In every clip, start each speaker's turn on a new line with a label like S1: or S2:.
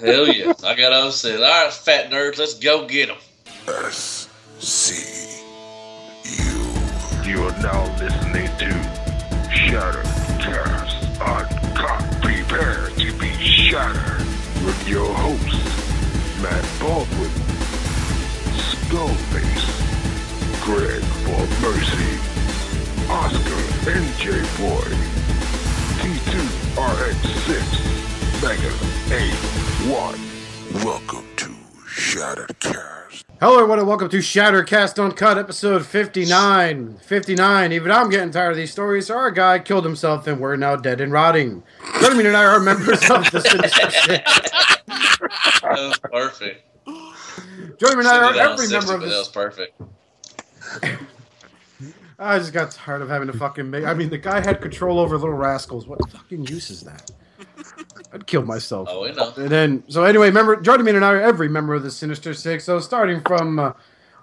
S1: Hell yeah. I got upset. All right, fat nerds, let's go get them.
S2: SCU. You are now listening to Shoutouts Uncut. Prepare to be shattered with your hosts, Matt Baldwin, Skullface, Greg for Mercy, Oscar NJ Boy, T2RX6, Mega 81. Welcome to Shattercast.
S3: Hello everyone and welcome to Shattercast Uncut, episode 59. 59. Even I'm getting tired of these stories. Our guy killed himself and we're now dead and rotting. Joining me tonight are members of the Sinister Six.
S1: That was perfect.
S3: Joining me tonight are every member of
S1: That was
S3: this...
S1: perfect.
S3: I just got tired of having to fucking make... I mean, the guy had control over Little Rascals. What fucking use is that? I'd kill myself.
S1: Oh, we know.
S3: And then, so anyway, joining me tonight are every member of the Sinister Six. So starting from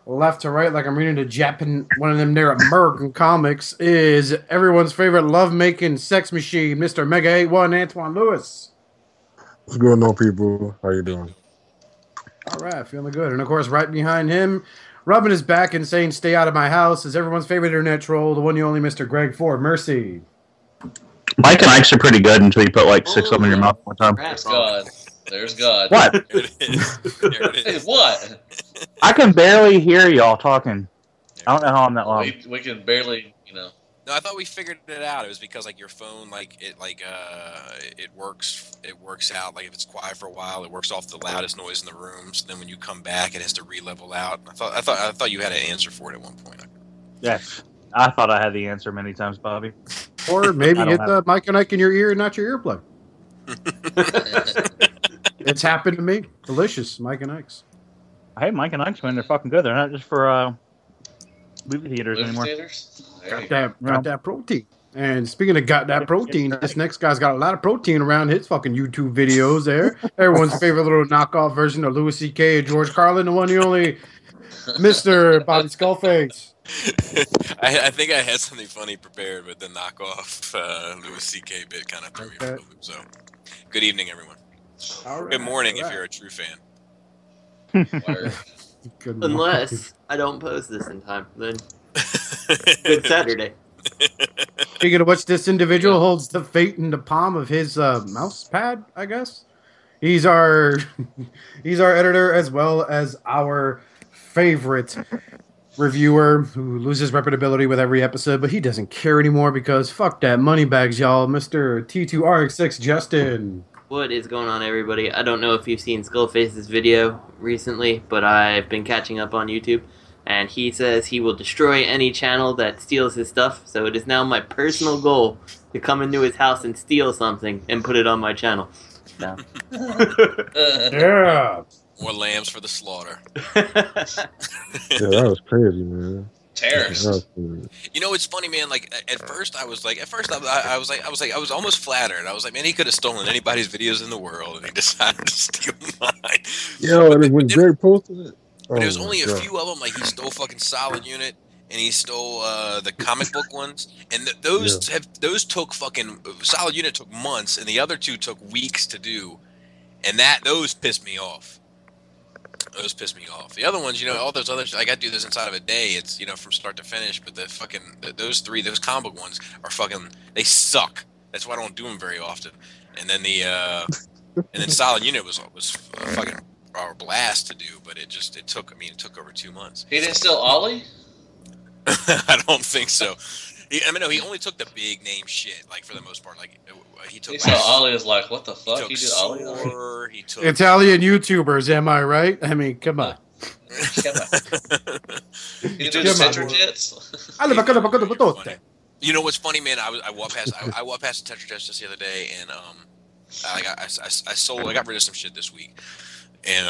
S3: left to right, like I'm reading one of them there American comics, is everyone's favorite love-making sex machine, Mr. Mega 81, Antoine Lewis.
S4: What's going on, people? How you doing?
S3: All right, feeling good. And of course, right behind him, rubbing his back and saying, "Stay out of my house," is everyone's favorite internet troll, the one and only Mr. Greg Ford. Mercy.
S5: Mike and Ike's are pretty good until you put like 6 of them in your mouth one time.
S1: There's God. There's God.
S5: What?
S6: There it is. There it
S1: Hey,
S6: is.
S1: what?
S5: I can barely hear y'all talking. I don't know how I'm that loud.
S1: We can barely,
S6: No, I thought we figured it out. It was because like your phone, it works out. Like if it's quiet for a while, it works off the loudest noise in the room. So then when you come back, it has to re-level out. I thought you had an answer for it at one point.
S5: Yes. I thought I had the answer many times, Bobby.
S3: Or maybe
S5: I don't
S3: get
S5: have
S3: the Mike and Ike in your ear and not your earplug. It's happened to me. Delicious, Mike and Ike's.
S5: Hey, Mike and Ike's, man, they're fucking good. They're not just for movie theaters
S1: movie
S5: anymore.
S1: theaters? There you
S3: Got that protein. And speaking of got that protein, this next guy's got a lot of protein around his fucking YouTube videos there. Everyone's favorite little knockoff version of Louis C.K. and George Carlin, the one and only Mr. Bobby Skullface.
S6: I think I had something funny prepared, but the knockoff Louis C.K. bit kind of threw me for the loop. So, good evening, everyone.
S3: All right,
S6: Good morning
S3: all
S6: if you're a true fan.
S1: Word.
S3: Good morning.
S7: Unless I don't post this in time, then good Saturday.
S3: Speaking of which, this individual holds the fate in the palm of his mouse pad, I guess. He's our editor as well as our favorite reviewer who loses reputability with every episode, but he doesn't care anymore because fuck that money bags, y'all. Mr. T2RX6 Justin.
S7: What is going on, everybody? I don't know if you've seen Skullface's video recently, but I've been catching up on YouTube, and he says he will destroy any channel that steals his stuff, so it is now my personal goal to come into his house and steal something and put it on my channel. No.
S3: Yeah.
S6: More lambs for the slaughter.
S4: Yeah, that was crazy, man.
S1: Terrorist.
S4: That was crazy.
S6: You know, it's funny, man. Like at first, I was almost flattered. I was like, man, he could have stolen anybody's videos in the world, and he decided to steal mine.
S4: Yo, and when Greg posted it,
S6: But there was only a
S4: God.
S6: few of them. Like he stole fucking Solid Unit, and he stole the comic book ones, and those took fucking Solid Unit took months, and the other two took weeks to do, and those pissed me off. Those pissed me off. The other ones, all those others, I got to do this inside of a day. It's from start to finish. But the fucking those comic book ones are fucking, they suck. That's why I don't do them very often. And then Solid Unit was fucking a blast to do, but it took over 2 months.
S1: He didn't steal Ollie?
S6: I don't think so. He only took the big name shit, like for the most part. Like he took.
S1: He saw Ollie is like, what the fuck?
S6: He
S1: He
S6: took
S1: did Ollie?
S6: Soar, he took
S3: Italian YouTubers, am I right? I mean, come on.
S1: Come on. He did
S3: Come on.
S1: Tetra Jets?
S6: You know what's funny, man? I walked past the Tetra Jets just the other day, and I got rid of some shit this week, and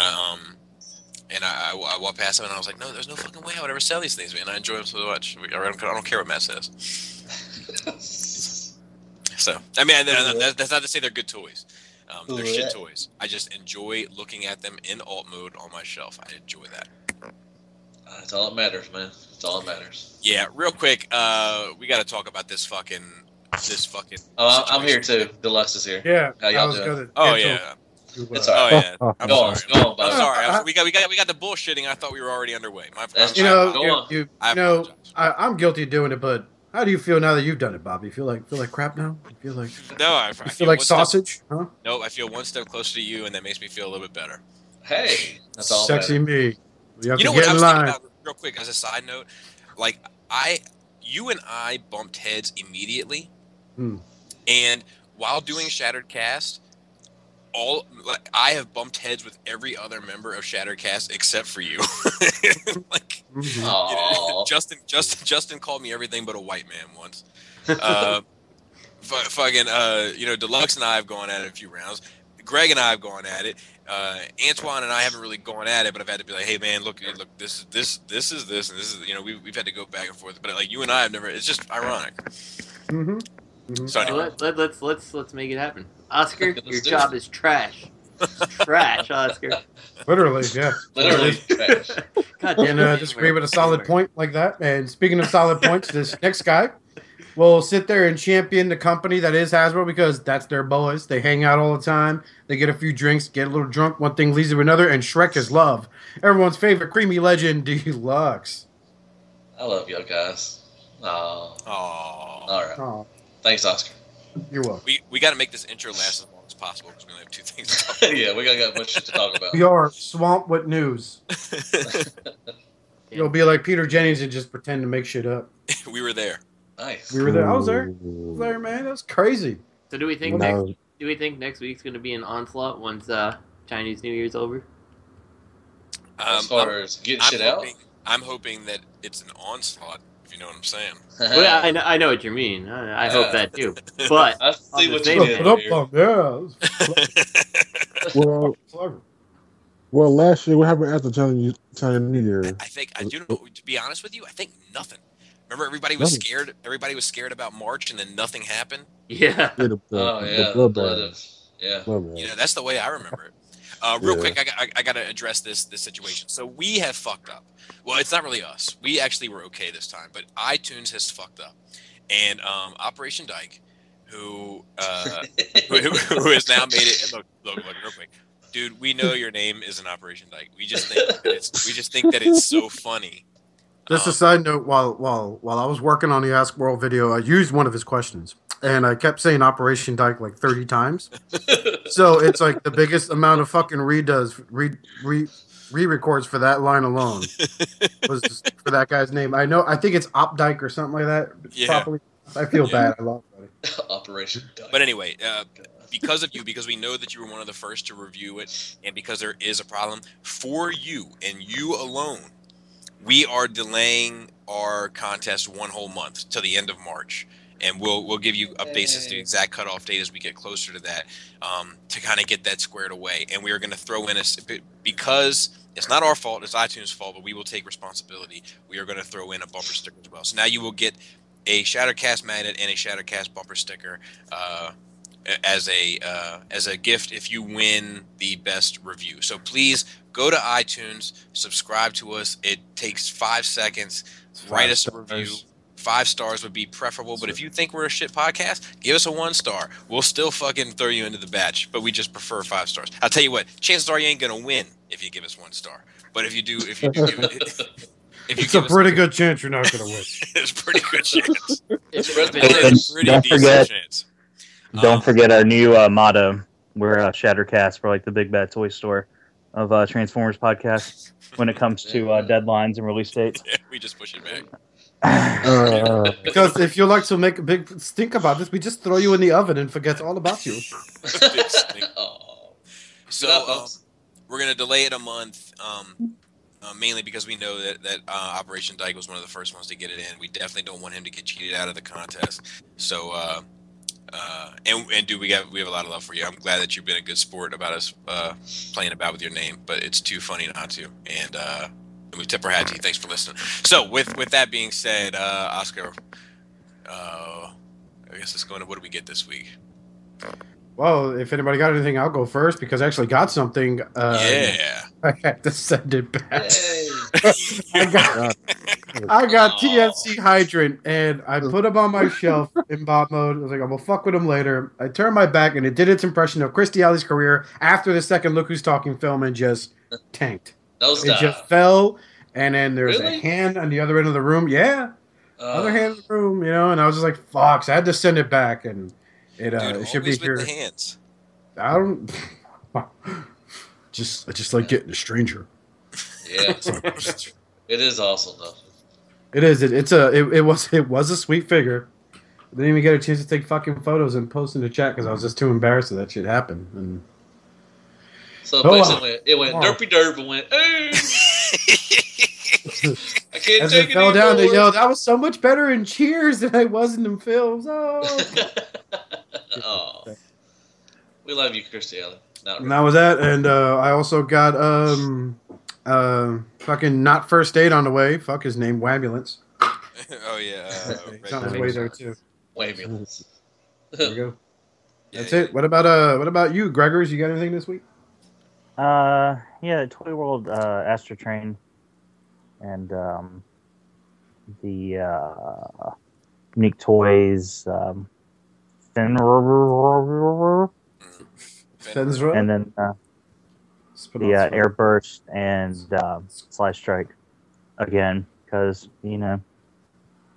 S6: I walked past them, and I was like, no, there's no fucking way I would ever sell these things, man. I enjoy them so much. I don't care what Matt says. So, I mean, that's not to say they're good toys. They're shit toys. I just enjoy looking at them in alt mode on my shelf. I enjoy that.
S1: That's all that matters, man. That's all that matters.
S6: Yeah, real quick, we got to talk about this fucking.
S1: Oh, I'm here too. Deluxe is here.
S3: Yeah,
S1: How y'all
S3: I was
S1: doing?
S3: gonna
S6: Oh
S3: cancel.
S6: yeah.
S1: It's all right.
S6: Oh yeah, I'm
S1: Go
S6: sorry.
S1: on, go on,
S6: I'm
S1: Bobby.
S6: sorry. We got the bullshitting. I thought we were already underway.
S1: That's
S3: You
S1: true.
S3: know,
S1: Go on.
S6: I apologize.
S3: I'm guilty of doing it, but how do you feel now that you've done it, Bobby? You feel like crap now? You feel like
S6: No, I
S3: you
S6: feel
S3: feel like
S6: one step-
S3: sausage? Huh?
S6: No, I feel one step closer to you, and that makes me feel a little bit better.
S1: Hey, that's all.
S3: Sexy me. You have
S6: You know
S3: to
S6: what
S3: get
S6: I
S3: in
S6: was thinking
S3: line.
S6: about real quick as a side note? Like you and I bumped heads immediately, and while doing Shattered Cast, I have bumped heads with every other member of Shattered Cast except for you. Like, you know, Justin called me everything but a white man once. You know, Deluxe and I have gone at it a few rounds. Greg and I have gone at it. Antoine and I haven't really gone at it, but I've had to be like, hey man, look, this is this, and this is, you know, we've had to go back and forth. But like you and I have never. It's just ironic. So anyway.
S7: Let's make it happen. Oscar, your job is trash. Trash, Oscar.
S3: Literally, yeah.
S1: Literally trash.
S7: God
S3: And
S7: damn it.
S3: disagree with a solid point like that. And speaking of solid points, this next guy will sit there and champion the company that is Hasbro because that's their boys. They hang out all the time. They get a few drinks, get a little drunk. One thing leads to another, and Shrek is love. Everyone's favorite creamy legend, Deluxe.
S1: I love you guys. Oh. All right.
S3: Oh,
S1: Thanks, Oscar.
S3: you're welcome.
S6: We got to make this intro last as long as possible because we only have two things to talk about.
S1: Yeah, we got much to talk about.
S3: We are swamped with news. You'll be like Peter Jennings and just pretend to make shit up.
S6: We were there.
S1: Nice.
S3: We were there. I was there. I was there, man. That's crazy.
S7: So do we think
S4: No.
S7: next week's gonna be an onslaught once Chinese New Year's over?
S1: As far as getting shit out?
S6: I'm hoping that it's an onslaught, if you know what I'm saying.
S7: Well, I know what you mean. I hope that too. But
S1: I see
S7: on
S1: what
S7: the
S1: you
S7: same
S1: did
S7: hand-
S1: here.
S3: Yeah.
S4: Well, last year, what happened after Chinese New Year?
S6: I think I do know. To be honest with you, I think nothing. Remember, everybody was scared. Everybody was scared about March, and then nothing happened.
S7: Yeah.
S1: Oh yeah,
S4: the
S1: bloodbath. Yeah.
S6: You know, that's the way I remember it. Real quick, I got to address this situation. So we have fucked up. Well, it's not really us. We actually were okay this time, but iTunes has fucked up, and Operation Dyke, who has now made it. Look, real quick, dude. We know your name isn't Operation Dyke. We just think that it's so funny.
S3: Just a side note, while I was working on the Ask World video, I used one of his questions, and I kept saying Operation Dyke like 30 times. So it's like the biggest amount of fucking re-records for that line alone was just for that guy's name. I think it's Op Dyke or something like that.
S6: Yeah.
S3: Properly. I feel bad. I love it.
S1: Operation Dyke.
S6: But anyway, because of you, because we know that you were one of the first to review it, and because there is a problem for you and you alone, we are delaying our contest one whole month till the end of March, and we'll give you updates as to the exact cutoff date as we get closer to that, to kind of get that squared away. And we are going to throw in because it's not our fault, it's iTunes' fault, but we will take responsibility. We are going to throw in a bumper sticker as well. So now you will get a Shattercast magnet and a Shattercast bumper sticker as a gift if you win the best review. So please go to iTunes, subscribe to us. It takes 5 seconds. Write us a review. 5 stars would be preferable, but if you think we're a shit podcast, give us a 1 star. We'll still fucking throw you into the batch, but we just prefer 5 stars. I'll tell you what, chances are you ain't gonna win if you give us 1 star. But if you do give it,
S3: It's a pretty good chance you're not going to win.
S6: it's a pretty good chance.
S1: It's
S6: It's a pretty
S8: Don't
S6: decent
S8: forget-
S6: chance.
S8: Don't forget our new motto. We're Shattercast. We're like the big bad toy store of Transformers podcast when it comes to deadlines and release dates.
S6: Yeah, we just push it back.
S3: Because if you like to make a big stink about this, we just throw you in the oven and forget all about you.
S1: Oh.
S6: So we're gonna delay it a month, mainly because we know that Operation Dyke was one of the first ones to get it in. We definitely don't want him to get cheated out of the contest. So, and dude, we have a lot of love for you. I'm glad that you've been a good sport about us playing about with your name, but it's too funny not to. And we tip our hat to you. Thanks for listening. So, with that being said, Oscar, I guess let's go into what do we get this week?
S3: Well, if anybody got anything, I'll go first because I actually got something.
S6: Yeah.
S3: I had to send it back.
S1: Yay.
S3: I got TNC hydrant, and I put him on my shelf in bot mode. I was like, I'm gonna fuck with him later. I turned my back, and it did its impression of Christy Alley's career after the second Look Who's Talking film, and just tanked.
S1: Those
S3: it just fell, and then there's
S1: Really?
S3: a hand on the other end of the room. Yeah, other hand in the room, and I was just like, fuck. So I had to send it back, and it should be here.
S6: The hands.
S3: I don't. I just like getting a stranger.
S1: Yeah, it is awesome though.
S3: It is. It was a sweet figure. I didn't even get a chance to take fucking photos and post in the chat because I was just too embarrassed that shit happened. And
S1: so basically, it went derpy derp and went. Hey! I can't
S3: as
S1: take
S3: it fell down, they
S1: anymore.
S3: yelled, "I was so much better in Cheers than I was in them films." Oh.
S1: Oh. We love you, Christy Allen.
S3: And that was that, and I also got fucking not first aid on the way. Fuck his name, Wambulance.
S6: Oh yeah,
S3: he's on his way there too.
S1: Wambulance.
S3: There we go. That's it. What about you, Gregors? You got anything this week?
S8: Yeah, Toy World Astro Train and the Unique Toys
S3: Fenzra?
S8: And then the Airburst and Sly Strike again because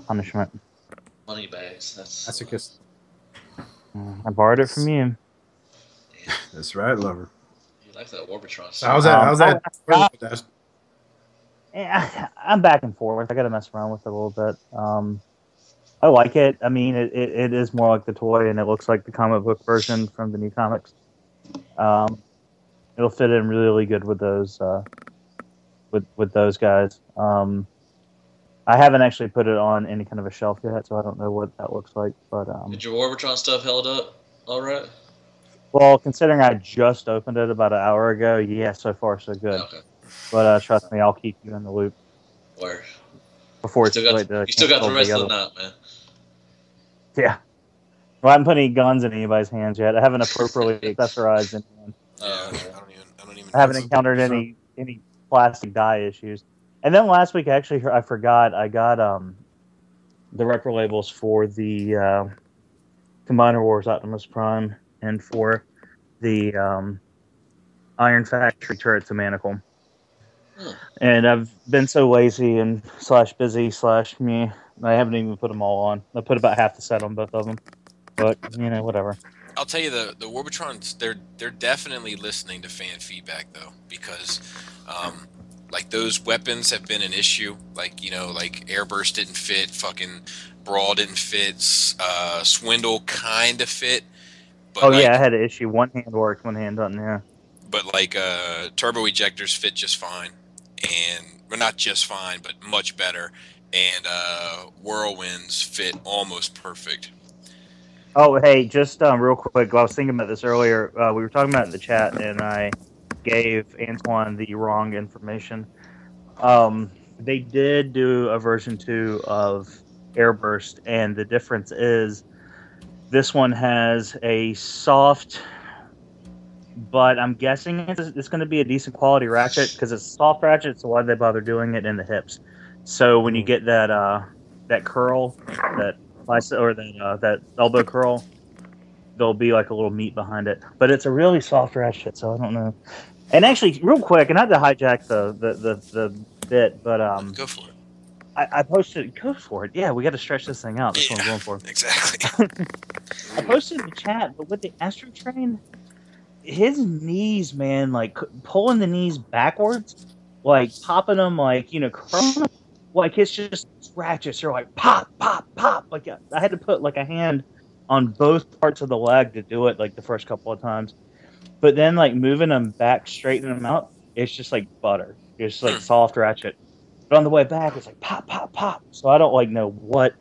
S8: punishment.
S1: Money bags. That's
S3: a kiss.
S8: I borrowed it from you.
S3: That's right, lover.
S1: You like that Warbitron.
S3: So how's that?
S8: Yeah, I'm back and forth. I got to mess around with it a little bit. I like it. I mean, it is more like the toy, and it looks like the comic book version from the new comics. It'll fit in really good with those with those guys. I haven't actually put it on any kind of a shelf yet, so I don't know what that looks like. But
S1: did your Warbitron stuff held up all right?
S8: Well, considering I just opened it about an hour ago, yeah, so far so good. Okay. But trust me, I'll keep you in the loop.
S1: Word.
S8: Before it's
S1: too late to. You still got the rest of the night, man.
S8: Yeah. Well, I haven't put any guns in anybody's hands yet. I haven't appropriately accessorized anyone. I haven't encountered any plastic die issues. And then last week, actually, I forgot. I got the Repro-Labels for the Combiner Wars Optimus Prime and for the Iron Factory Turrets of Manacle. And I've been so lazy and /busy /me, I haven't even put them all on. I put about half the set on both of them. But, whatever.
S6: I'll tell you, the Warbitrons, they're definitely listening to fan feedback, though, because, like, those weapons have been an issue. Like, like Airburst didn't fit, fucking Brawl didn't fit, Swindle kind of fit. But
S8: I had an issue. One hand worked, one hand doesn't, yeah.
S6: But, like, Turbo Ejectors fit just fine. And, well, not just fine, but much better. And Whirlwinds fit almost perfect.
S8: Oh, hey, just real quick, I was thinking about this earlier. We were talking about it in the chat, and I gave Antoine the wrong information. They did do a version 2 of Airburst, and the difference is this one has a soft, but I'm guessing it's going to be a decent quality ratchet, because it's a soft ratchet, so why did they bother doing it in the hips? So when you get that curl, that elbow curl, there'll be like a little meat behind it. But it's a really soft ratchet, so I don't know. And actually, real quick, and not to hijack the bit, but
S6: go for it.
S8: I posted. Go for it. Yeah, we got to stretch this thing out. That's what I'm going for.
S6: Exactly.
S8: I posted in the chat, but with the Astro Train, his knees, man, like pulling the knees backwards, like popping them, like curling them, like it's just ratchets. They're like pop, pop, pop. Like I had to put like a hand on both parts of the leg to do it, like the first couple of times. But then like moving them back, straightening them out, it's just like butter. It's like soft ratchet. But on the way back, it's like pop, pop, pop. So I don't like know what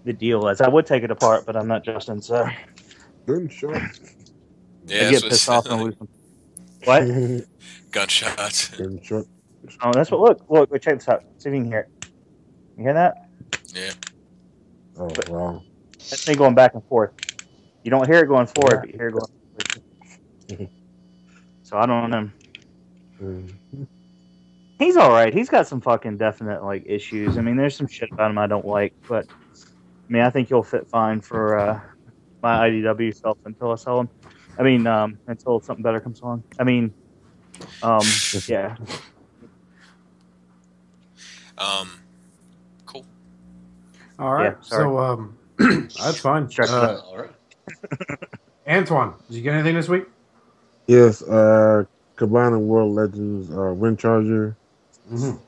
S8: the deal is. I would take it apart, but I'm not Justin, so.
S4: Gunshot.
S6: Yeah,
S8: I get pissed off and lose them. What?
S6: Gunshots.
S4: Gunshot.
S8: Oh, that's what. Look, check this out. See if you can hear it. You hear that?
S6: Yeah.
S4: Oh, wow.
S8: That's me going back and forth. You don't hear it going forward, but you hear it going forward. So I don't know. He's all right. He's got some fucking definite like issues. I mean, there's some shit about him I don't like, but I mean, I think he'll fit fine for my IDW stuff until I sell him. I mean, until something better comes along. I mean, yeah.
S6: Cool.
S3: All right.
S8: Yeah, sorry.
S3: So that's fine.
S1: All right.
S3: Antoine, did you get anything this week?
S4: Yes, Cabana World Legends Wind Charger.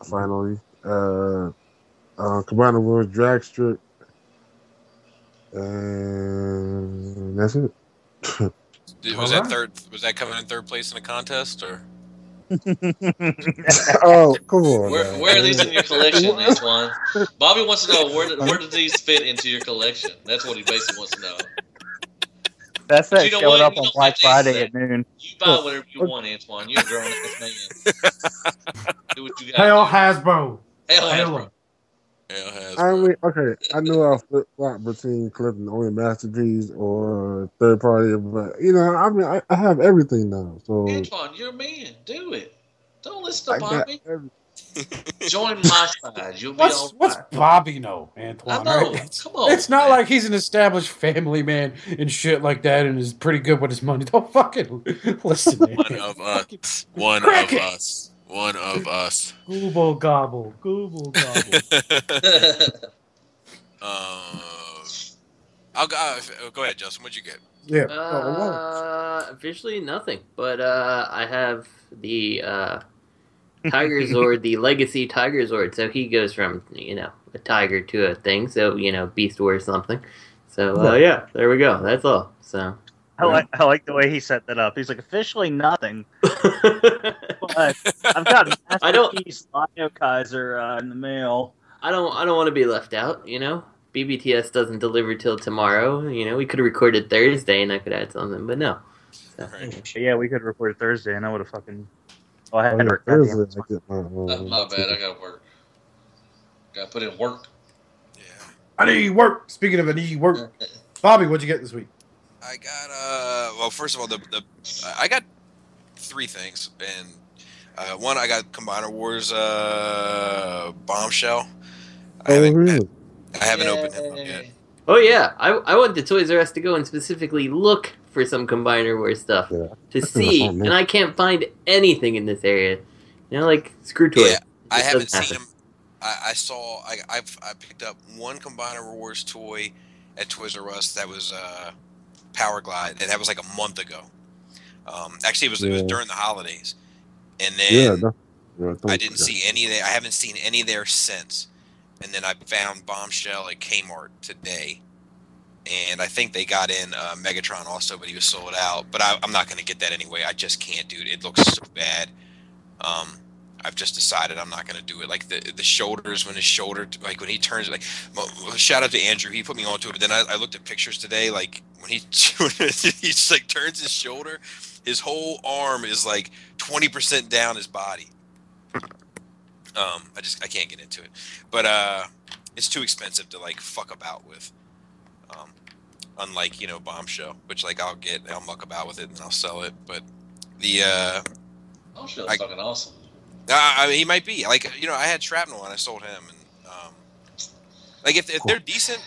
S4: Finally. Cabana World Drag Strip. And that's it.
S6: Was that third? Was that coming in third place in a contest or?
S4: Oh, come on.
S1: Where are these in your collection, Antoine? Bobby wants to know where do these fit into your collection? That's what he basically wants to know.
S8: That's that
S1: You know
S8: showing
S1: what?
S8: up
S1: You
S8: on
S1: don't
S8: Black
S1: have to answer
S8: Friday
S1: that.
S8: at noon.
S1: You buy whatever you want, Antoine. You're a grown ass man. Do what you got.
S3: Hail Hasbro.
S1: Hail
S3: Hail
S1: Hasbro.
S4: I mean, okay, I knew I'll flip flop between Clifton Only Masterpiece or third party, but you know, I mean, I have everything now. So
S1: Antoine, you're a man. Do it. Don't listen to
S4: I got
S1: Bobby. Join my side. You'll be all
S3: What's
S1: right.
S3: Bobby know, Antoine?
S1: I know.
S3: Right?
S1: Come on.
S3: It's not
S1: man.
S3: like he's an established family man and shit like that and is pretty good with his money. Don't fucking listen, man.
S6: One of us. One
S3: Cricket.
S6: of us. One of us.
S3: Google gobble. Google gobble.
S6: I'll go ahead, Justin. What'd you get?
S3: Yeah.
S7: Officially nothing, but I have the Tiger Zord, the Legacy Tiger Zord. So he goes from a tiger to a thing. So Beast Wars something. So yeah, there we go. That's all. So
S8: I like the way he set that up. He's like, officially nothing. But I've got Masterpiece Lio Kaiser in the mail.
S7: I don't want to be left out. BBTS doesn't deliver till tomorrow. We could have recorded Thursday and I could add something, but no. So.
S8: Yeah, we could record Thursday and I would have fucking. Oh, I had
S4: yeah,
S8: to
S4: Thursday, I get
S1: My bad. I got work. Got to put in work.
S6: Yeah.
S3: I need work. Speaking of I need work. Bobby, what'd you get this week?
S6: I got well, first of all, I got three things, and one I got Combiner Wars Bombshell. I haven't opened him up yet.
S7: Oh yeah, I went to Toys R Us to go and specifically look for some Combiner Wars stuff to see, and I can't find anything in this area. Like Screw Toy.
S6: Yeah, I haven't seen him. I picked up one Combiner Wars toy at Toys R Us that was Power Glide, and that was like a month ago. Actually, it was during the holidays, and then I didn't see any there. I haven't seen any there since. And then I found Bombshell at Kmart today, and I think they got in Megatron also, but he was sold out. But I'm not going to get that anyway. I just can't, dude. It looks so bad. I've just decided I'm not going to do it. Like the shoulders, when his shoulder, like when he turns, like shout out to Andrew, he put me onto it. But then I looked at pictures today, like when he just like turns his shoulder, his whole arm is like 20% down his body. I can't get into it, but it's too expensive to like fuck about with. Unlike Bombshell, which like I'll muck about with it and I'll sell it. But the
S1: Bombshell's fucking awesome.
S6: I mean, he might be like I had Shrapnel and I sold him, and like if they're decent,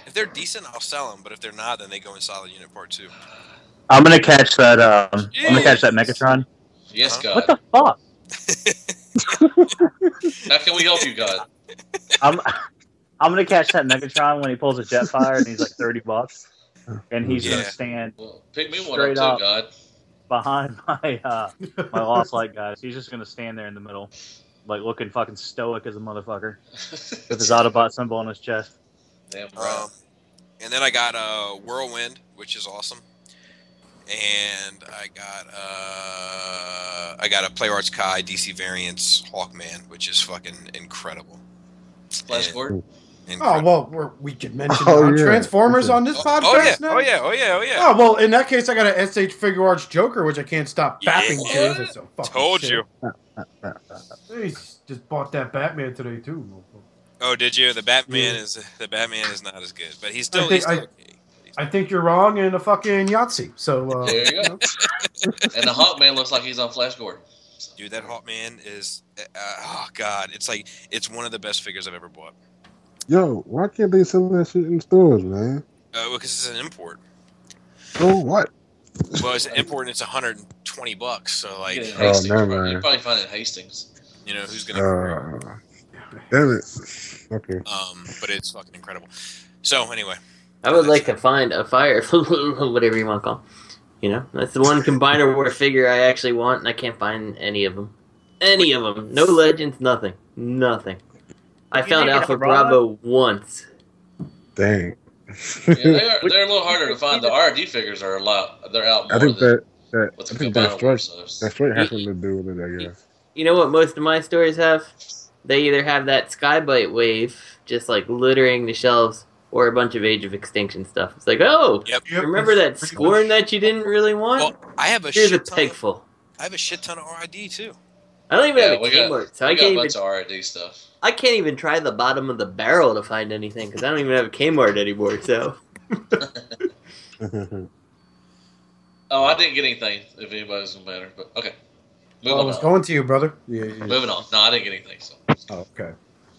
S6: I'll sell them. But if they're not, then they go in Solid Unit Part 2.
S8: I'm gonna catch that. I'm gonna catch that Megatron.
S1: Yes, God.
S8: What the fuck?
S1: How can we help you, God?
S8: I'm gonna catch that Megatron when he pulls a Jetfire and he's like $30, and he's gonna stand
S1: pick me one
S8: straight
S1: up
S8: up
S1: too, God.
S8: behind my Lost Light guys. He's just gonna stand there in the middle, like looking fucking stoic as a motherfucker, with his Autobot symbol on his chest.
S1: Damn right.
S6: And then I got Whirlwind, which is awesome. And I got a Play Arts Kai DC Variants Hawkman, which is fucking incredible.
S1: Flash Gordon.
S3: Oh well, we could mention Transformers on this podcast now.
S6: Oh yeah.
S3: Oh well, in that case, I got an SH Figure Arts Joker, which I can't stop fapping to. It's so fucking
S6: Told
S3: shit.
S6: you.
S3: He just bought that Batman today too.
S6: Oh, did you? The Batman is not as good, but he's still.
S3: I think you're wrong in a fucking Yahtzee. So
S1: there you go. And the Hawkman looks like he's on Flash Gordon. So.
S6: Dude, that Hawkman is, oh god, it's one of the best figures I've ever bought.
S4: Yo, why can't they sell that shit in stores, man?
S6: Because it's an import.
S4: So what?
S6: Well, it's an import and it's $120. So like,
S1: Yeah, Hastings,
S4: never
S1: bro.
S4: mind.
S1: You probably find it in Hastings.
S6: you know who's gonna?
S4: Damn it. Okay.
S6: But it's fucking incredible. So anyway,
S7: I would like to find a fire, whatever you want to call 'em. You know, that's the one Combiner War figure I actually want, and I can't find any of them. Any of them. No legends, nothing. Nothing. I found Alpha Bravo once.
S4: Dang.
S1: Yeah, they're a little harder to find. The RD figures are a lot. They're out more.
S4: I think that
S1: stuff.
S4: straight has something to do with it, I guess.
S7: You know what most of my stores have? They either have that Skybite wave, just like littering the shelves, or a bunch of Age of Extinction stuff. It's like, oh, remember that Scorn that you didn't really want?
S6: Well, I have a
S7: Here's
S6: shit
S7: a peg full.
S6: I have a shit ton of RID too.
S7: I don't even have a Kmart, so I can't
S1: even. A bunch of RID stuff.
S7: I can't even try the bottom of the barrel to find anything because I don't even have a Kmart anymore. So.
S1: Oh, I didn't get anything. If anybody's gonna matter, but okay.
S3: I was going to you, brother. Yeah.
S1: Moving on. No, I didn't get anything. So.
S3: Oh, okay.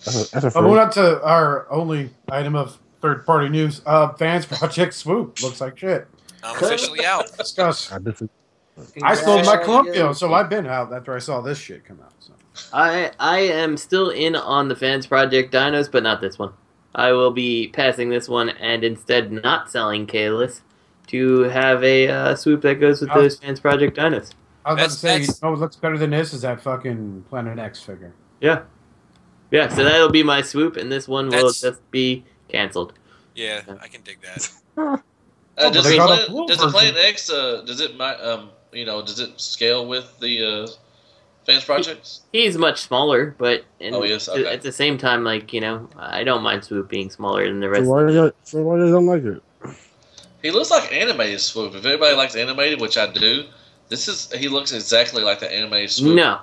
S4: That's
S3: Moving on to our only item of third-party news. Fans Project Swoop looks like shit.
S6: I'm officially out.
S3: Discuss. I sold my Columpio, so I've been out after I saw this shit come out. So.
S7: I am still in on the Fans Project Dinos, but not this one. I will be passing this one and instead not selling Kalis to have a swoop that goes with those Fans Project Dinos.
S3: I was about to say, you know what looks better than this is that fucking Planet X figure.
S7: Yeah. Yeah, so that'll be my swoop, and this one will just be canceled.
S6: Yeah, I can dig that.
S1: Does the Planet X, does it scale with the Fans Projects?
S7: He's much smaller, but
S1: okay.
S7: at the same time, like, I don't mind Swoop being smaller than the rest.
S4: So why you don't like it?
S1: He looks like animated Swoop. If anybody likes animated, which I do, he looks exactly like the animated Swoop.
S7: No.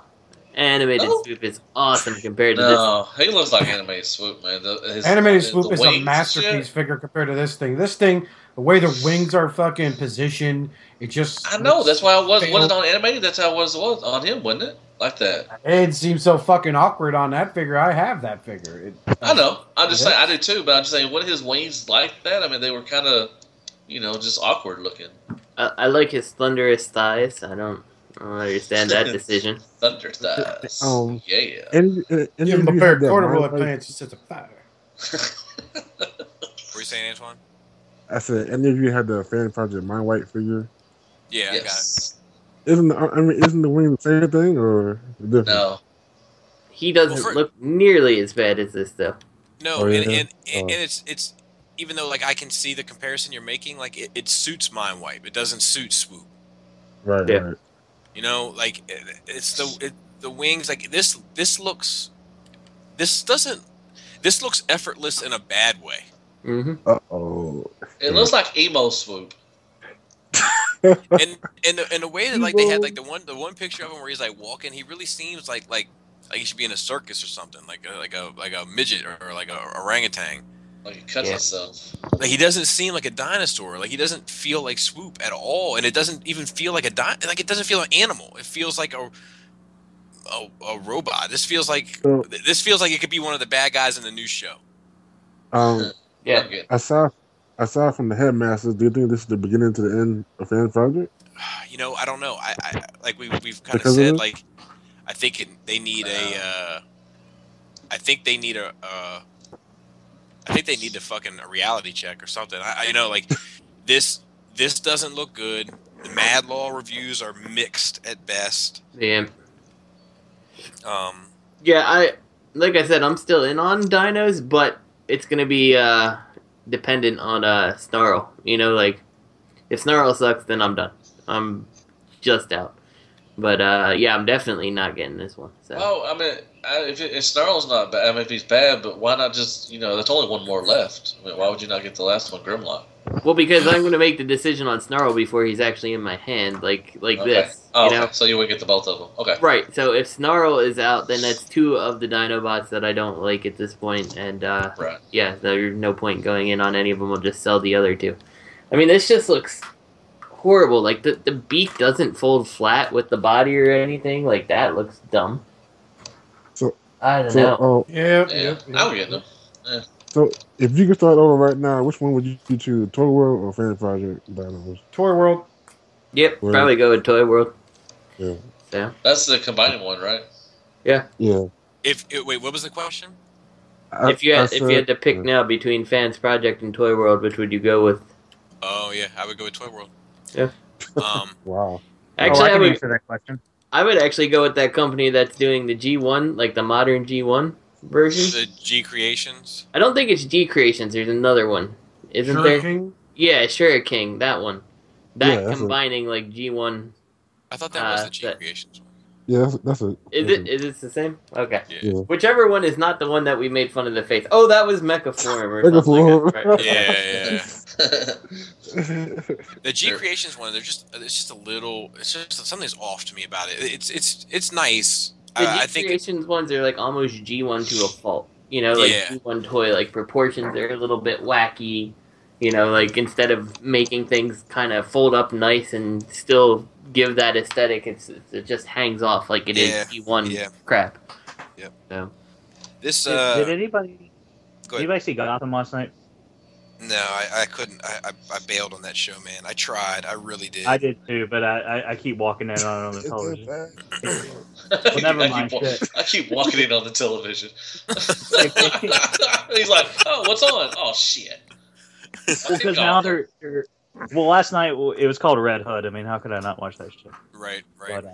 S7: Animated Swoop is awesome compared to this.
S1: No, he looks like animated Swoop, man.
S3: Animated Swoop is a masterpiece figure compared to this thing. This thing, the way the wings are fucking positioned, it just...
S1: I know, that's why I was it on animated? That's how it was on him, wasn't it? Like that.
S3: It seems so fucking awkward on that figure. I have that figure.
S1: I know. I'm just saying, I do too, but I'm just saying, what his wings like that? I mean, they were kind of, just awkward looking.
S7: I like his thunderous thighs. I don't understand that decision.
S1: Thunder thighs. Yeah.
S4: And
S3: give him a pair of corduroy pants just as a fire.
S6: What were you saying, Antoine?
S4: I said, any of you had the Fan Project My White figure?
S6: Yeah, yes.
S4: I got it. Isn't the wing the same thing or different?
S1: No.
S7: He doesn't look nearly as bad as this, though.
S6: No, and it's even though like I can see the comparison you're making, like it suits Mind Wipe. It doesn't suit Swoop.
S4: Right.
S6: Like it's the wings. Like this looks effortless in a bad way.
S7: Mm-hmm.
S1: It looks like emo Swoop.
S6: and the way that like they had like the one picture of him where he's like walking, he really seems like he should be in a circus or something, like a midget or like a orangutan.
S1: Like he cuts himself.
S6: Like he doesn't seem like a dinosaur. Like he doesn't feel like Swoop at all, and it doesn't even feel like it doesn't feel like an animal. It feels like a robot. This feels like it could be one of the bad guys in the new show.
S7: Yeah.
S4: Aside from the headmasters, do you think this is the beginning to the end of Fan Project?
S6: I don't know. I like we've kind of said like I think they need I think they need a fucking reality check or something. Like this doesn't look good. The Mad Law reviews are mixed at best.
S7: Yeah. Yeah, like I said, I'm still in on dinos, but it's gonna be dependent on Snarl. Like if Snarl sucks, then I'm done. I'm just out. But I'm definitely not getting this one. So.
S1: Oh, I mean, if Snarl's not bad, I mean, if he's bad, but why not just there's only one more left. I mean, why would you not get the last one, Grimlock?
S7: Well, because I'm going to make the decision on Snarl before he's actually in my hand, like this.
S1: Okay, so you would get the both of them. Okay.
S7: Right. So if Snarl is out, then that's two of the Dinobots that I don't like at this point, and there's no point going in on any of them. We'll just sell the other two. I mean, this just looks horrible. Like the beak doesn't fold flat with the body or anything. Like that looks dumb.
S4: So
S7: I don't know.
S1: Yeah, I'm getting them. Yeah.
S4: So if you could start over right now, which one would you choose, Toy World or Fan Project Dinos?
S3: Toy World.
S7: Yep,
S4: Well,
S7: probably go with Toy World.
S4: Yeah.
S7: So
S1: That's the combining one, right?
S7: yeah.
S4: Yeah.
S6: Wait, what was the question?
S7: If you had to pick now between Fans Project and Toy World, which would you go with?
S6: Oh yeah, I would go with Toy World.
S7: Yeah.
S4: Wow.
S7: Actually,
S8: I
S7: I
S8: can
S7: would
S8: answer that question.
S7: I would actually go with that company that's doing the G1, like the modern G1 version.
S6: The G Creations.
S7: I don't think it's G Creations. There's another one, isn't there?
S3: King.
S7: Yeah, Sure King, that one. That
S4: Yeah, that's
S7: combining like G1.
S6: I thought that was the G
S7: that-
S6: Creations one.
S4: Yeah, that's it.
S7: Is it the same? Okay.
S6: Yeah.
S7: Whichever one is not the one that we made fun of the face. Oh, that was Mechaform or something.
S4: Mechaform.
S7: Like that.
S6: Yeah. The G Creations one, it's just a little. It's just something's off to me about it. It's nice.
S7: The G
S6: I think
S7: Creations ones are like almost G1 to a fault. You know, like
S6: Yeah.
S7: G1 toy, like proportions are a little bit wacky. You know, like instead of making things kind of fold up nice and still give that aesthetic, it just hangs off like it is G1 crap.
S6: Yep.
S7: So.
S6: This.
S8: Did anybody?
S6: Go ahead.
S8: Anybody see Gotham last night?
S6: No, I couldn't. I bailed on that show, man. I tried. I really did.
S8: I did too, but I keep walking in on the television. Well, never mind.
S1: I keep walking in on the television. He's like, "Oh, what's on? Oh shit!"
S8: Well, because now they're. Well, last night it was called Red Hood. I mean, how could I not watch that shit?
S6: Right.
S8: But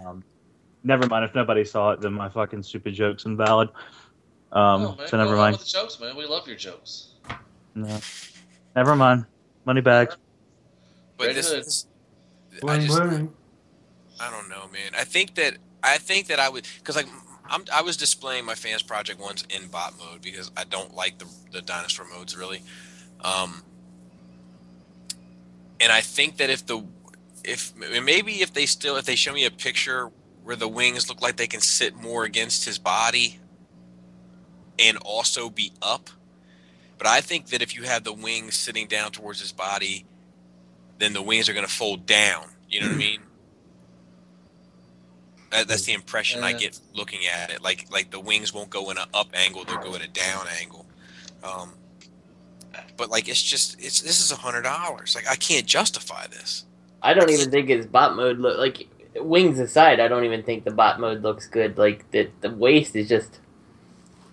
S8: never mind. If nobody saw it, then my fucking stupid joke's invalid.
S1: Man,
S8: so never mind.
S1: With the jokes, man. We love your jokes.
S8: No, never mind. Money bags.
S6: But
S1: Red
S6: this
S1: Hood.
S6: is.
S3: Bling, bling.
S6: I don't know, man. I think that I would, because like I was displaying my Fans Project ones in bot mode because I don't like the dinosaur modes really. And I think that if they show me a picture where the wings look like they can sit more against his body and also be up, but I think that if you have the wings sitting down towards his body, then the wings are going to fold down. You know what I mean? That's the impression I get looking at it. Like the wings won't go in an up angle; they'll go in a down angle. But like this is $100. Like I can't justify this.
S7: I don't even think his bot mode look like wings aside. I don't even think the bot mode looks good. Like the waist is just,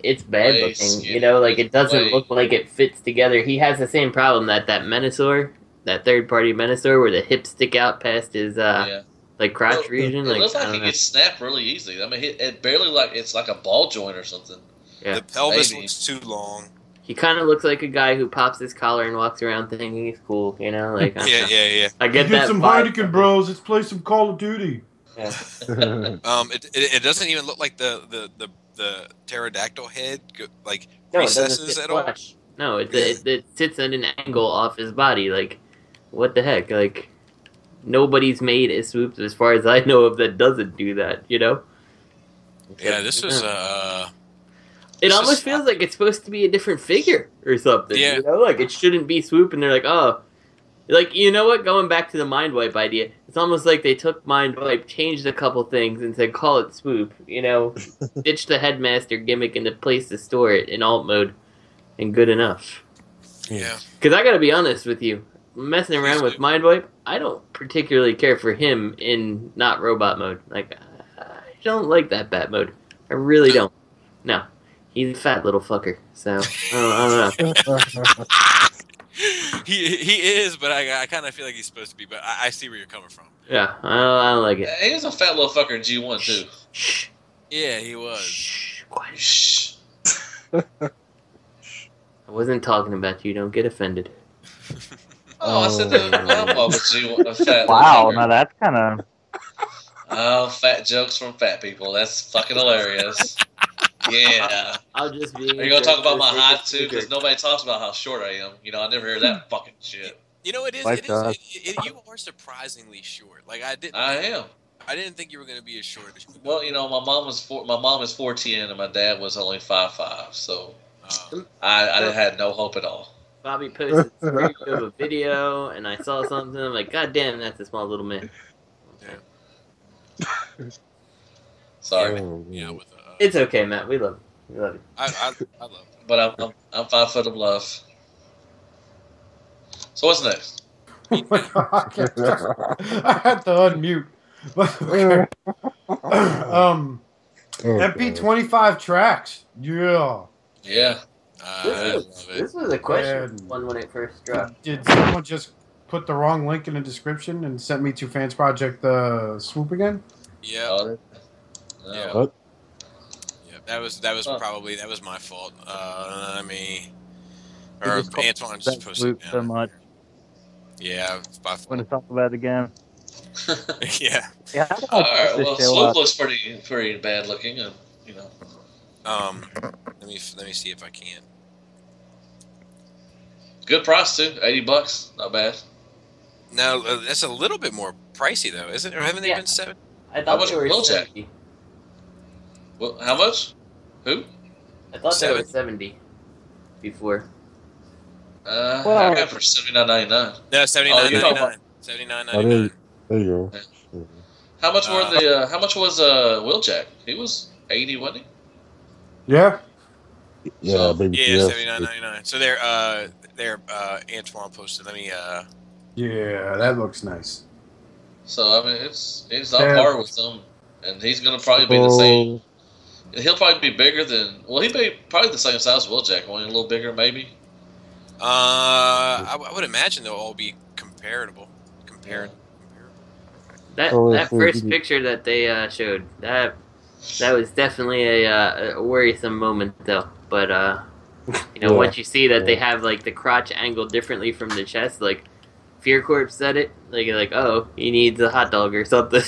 S7: it's bad looking. You know, like it doesn't look like it fits together. He has the same problem that Menasor, that third party Menasor, where the hips stick out past his like crotch region.
S1: It looks like he gets snapped really easily. I mean, it barely it's like a ball joint or something.
S7: Yeah.
S6: The pelvis looks too long.
S7: He kind of looks like a guy who pops his collar and walks around thinking he's cool, you know? Like
S6: yeah.
S7: I get that.
S3: Some Heineken, bros. Let's play some Call of Duty.
S7: Yeah.
S6: It doesn't even look like the pterodactyl head like
S7: recesses at all. No, it sits at an angle off his body. Like, what the heck? Like, nobody's made a swoop as far as I know of that doesn't do that. You know?
S6: Yeah, this was
S7: It almost feels like it's supposed to be a different figure or something.
S6: Yeah.
S7: You know, like it shouldn't be Swoop, and they're like, oh, like you know what? Going back to the Mind Wipe idea, it's almost like they took Mind Wipe, changed a couple things, and said, call it Swoop. You know, ditch the Headmaster gimmick and the place to store it in alt mode, and good enough.
S6: Yeah.
S7: Because I gotta be honest with you, messing around with Mind Wipe, I don't particularly care for him in not robot mode. Like, I don't like that bat mode. I really don't. No. He's a fat little fucker, so I don't know.
S6: he is, but I kind of feel like he's supposed to be. But I see where you're coming from.
S7: Yeah, I don't like it.
S1: He was a fat little fucker in G1 too.
S7: Shh.
S6: Yeah, he was.
S7: Shh. Quiet.
S1: Shh.
S7: I wasn't talking about you. Don't get offended.
S1: I said that. I'm with G1. A fat
S8: Wow,
S1: little fucker.
S8: now that's kind of.
S1: Oh, fat jokes from fat people. That's fucking hilarious. Yeah.
S7: I'll just be.
S1: Are you gonna talk about my height too? Because nobody talks about how short I am. You know, I never hear that fucking shit.
S6: You know, it is.
S4: My
S6: It
S4: God.
S6: is. You are surprisingly short. Like I
S1: am.
S6: I didn't think you were going to be as short as you.
S1: Well, you know, my mom is 4'10" and my dad was only 5'5", so I had no hope at all.
S7: Bobby posted a preview of a video, and I saw something. I'm like, God damn, that's a small little man.
S1: Sorry,
S6: Yeah, with
S7: it's okay, Matt. We love you. We love you.
S6: I love it.
S1: but I'm 5 foot of love. So what's next?
S3: Oh my God, I had to unmute. Okay. MP25 tracks. Yeah.
S1: Yeah.
S7: This was a question one when it first dropped.
S3: Did someone just put the wrong link in the description and sent me to Fans Project Swoop again?
S6: Yeah.
S1: Yeah.
S4: What?
S6: Yeah. That was probably my fault. Antoine just posted
S8: so much.
S6: Yeah, it's my fault.
S8: Want to talk about it again?
S6: Yeah.
S8: Yeah.
S1: Alright, well, Swoop looks pretty bad looking, you know.
S6: Let me see if I can.
S1: Good price too, $80, not bad.
S6: No, that's a little bit more pricey though, isn't it? Or haven't they been 7?
S7: I thought
S1: much
S7: they were
S1: Wheeljack?
S7: 70.
S1: Well, how much? Who?
S7: I thought they were 70 before.
S1: I got it for $79.99.
S6: No, $79.99. $79.99.
S4: There you go.
S1: How much were the? How much was Wheeljack? He was 80, wasn't he?
S3: Yeah.
S4: Yeah,
S1: So,
S4: baby.
S6: Yeah,
S4: Yes.
S6: $79.99. So they're Antoine posted. Let me
S3: Yeah, that looks nice.
S1: So I mean, it's on par with them, and he's gonna probably be the same. He'll probably be bigger than. Well, he'd be probably the same size as Wheeljack, only a little bigger, maybe.
S6: I would imagine they'll all be comparable.
S7: That first picture that they showed, that was definitely a worrisome moment though. But once you see that they have like the crotch angled differently from the chest, like Fear Corp said it, like oh, he needs a hot dog or something.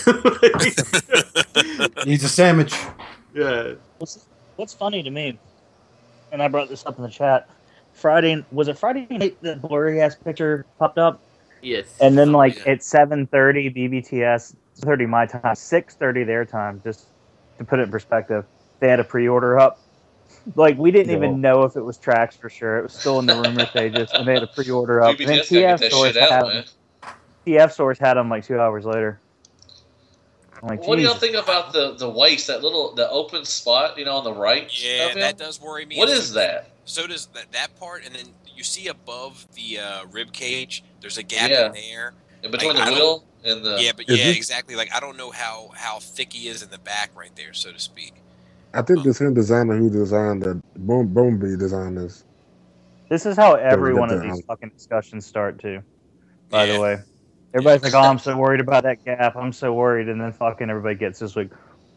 S3: Needs a sandwich.
S7: Yeah.
S8: What's funny to me, and I brought this up in the chat. Friday night the blurry ass picture popped up?
S7: Yes.
S8: And then at 7:30 BBTS, 30 my time, 6:30 their time, just to put it in perspective, they had a pre-order up. Like we didn't even know if it was tracks for sure. It was still in the rumor stages, and they had a pre-order up. And then TF stores had them like 2 hours later. I'm like,
S1: what do y'all think about the waist, the open spot, on the right?
S6: Yeah, that does worry me.
S1: What is that?
S6: So does that part, and then you see above the rib cage, there's a gap in there.
S1: In between the wheel and the...
S6: Yeah, exactly. Like, I don't know how thick he is in the back right there, so to speak.
S4: I think the same designer who designed the Bumblebee designers.
S8: This is how every one of these fucking discussions start, too. By the way. Everybody's like, oh, I'm so worried about that gap. I'm so worried. And then fucking everybody gets this, like,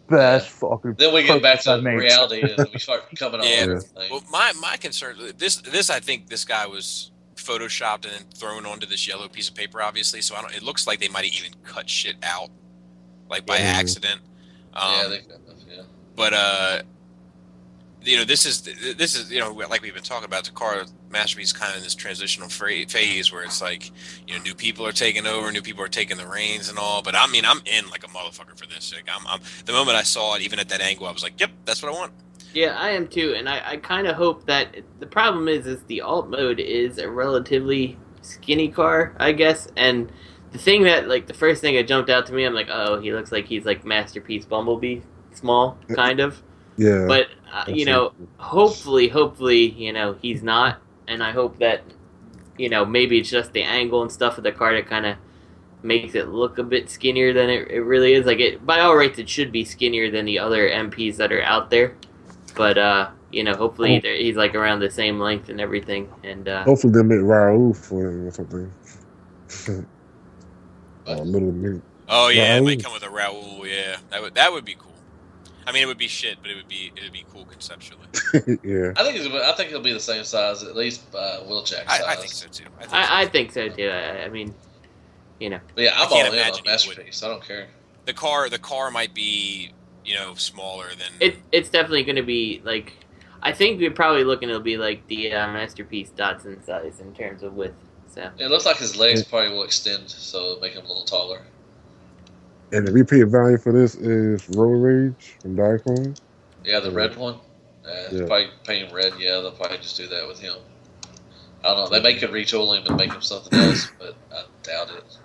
S8: best fucking...
S1: Then we get back to reality and we start coming on everything.
S6: Well, my concern... This I think this guy was photoshopped and then thrown onto this yellow piece of paper, obviously. So it looks like they might have even cut shit out, like by accident.
S1: They could have, yeah.
S6: But this is like we've been talking about, Takara Masterpiece kind of in this transitional phase where it's like new people are taking over, new people are taking the reins and all. But I mean, I'm in like a motherfucker for this. Like, I'm the moment I saw it, even at that angle, I was like, yep, that's what I want.
S7: Yeah, I am too, and I kind of hope that the problem is the alt mode is a relatively skinny car, I guess, and the thing that the first thing that jumped out to me, I'm like, oh, he looks like he's like Masterpiece Bumblebee, small, kind of.
S4: Yeah.
S7: But hopefully, he's not, and I hope that maybe it's just the angle and stuff of the car that kind of makes it look a bit skinnier than it really is. Like by all rights, it should be skinnier than the other MPs that are out there. But hopefully he's like around the same length and everything. And
S4: hopefully they make Raul for him or something. A little mini.
S6: Oh yeah, it might come with a Raul. Yeah, that would be cool. I mean, it would be shit, but it would be cool conceptually.
S4: Yeah.
S1: I think he'll be the same size, at least Wheeljack size.
S6: I think so too.
S7: I think so too. I mean,
S1: But yeah, I'm all in on Masterpiece. I don't care.
S6: The car might be smaller than.
S7: It's definitely going to be like. I think we're probably looking to be like the Masterpiece Datsun size in terms of width. So
S1: it looks like his legs probably will extend, so it'll make him a little taller.
S4: And the repeat value for this is Road Rage from Diaclone.
S1: Yeah, the red one. Probably paint red. Yeah, they'll probably just do that with him. I don't know. They may could retool him and make him something else, but I doubt it.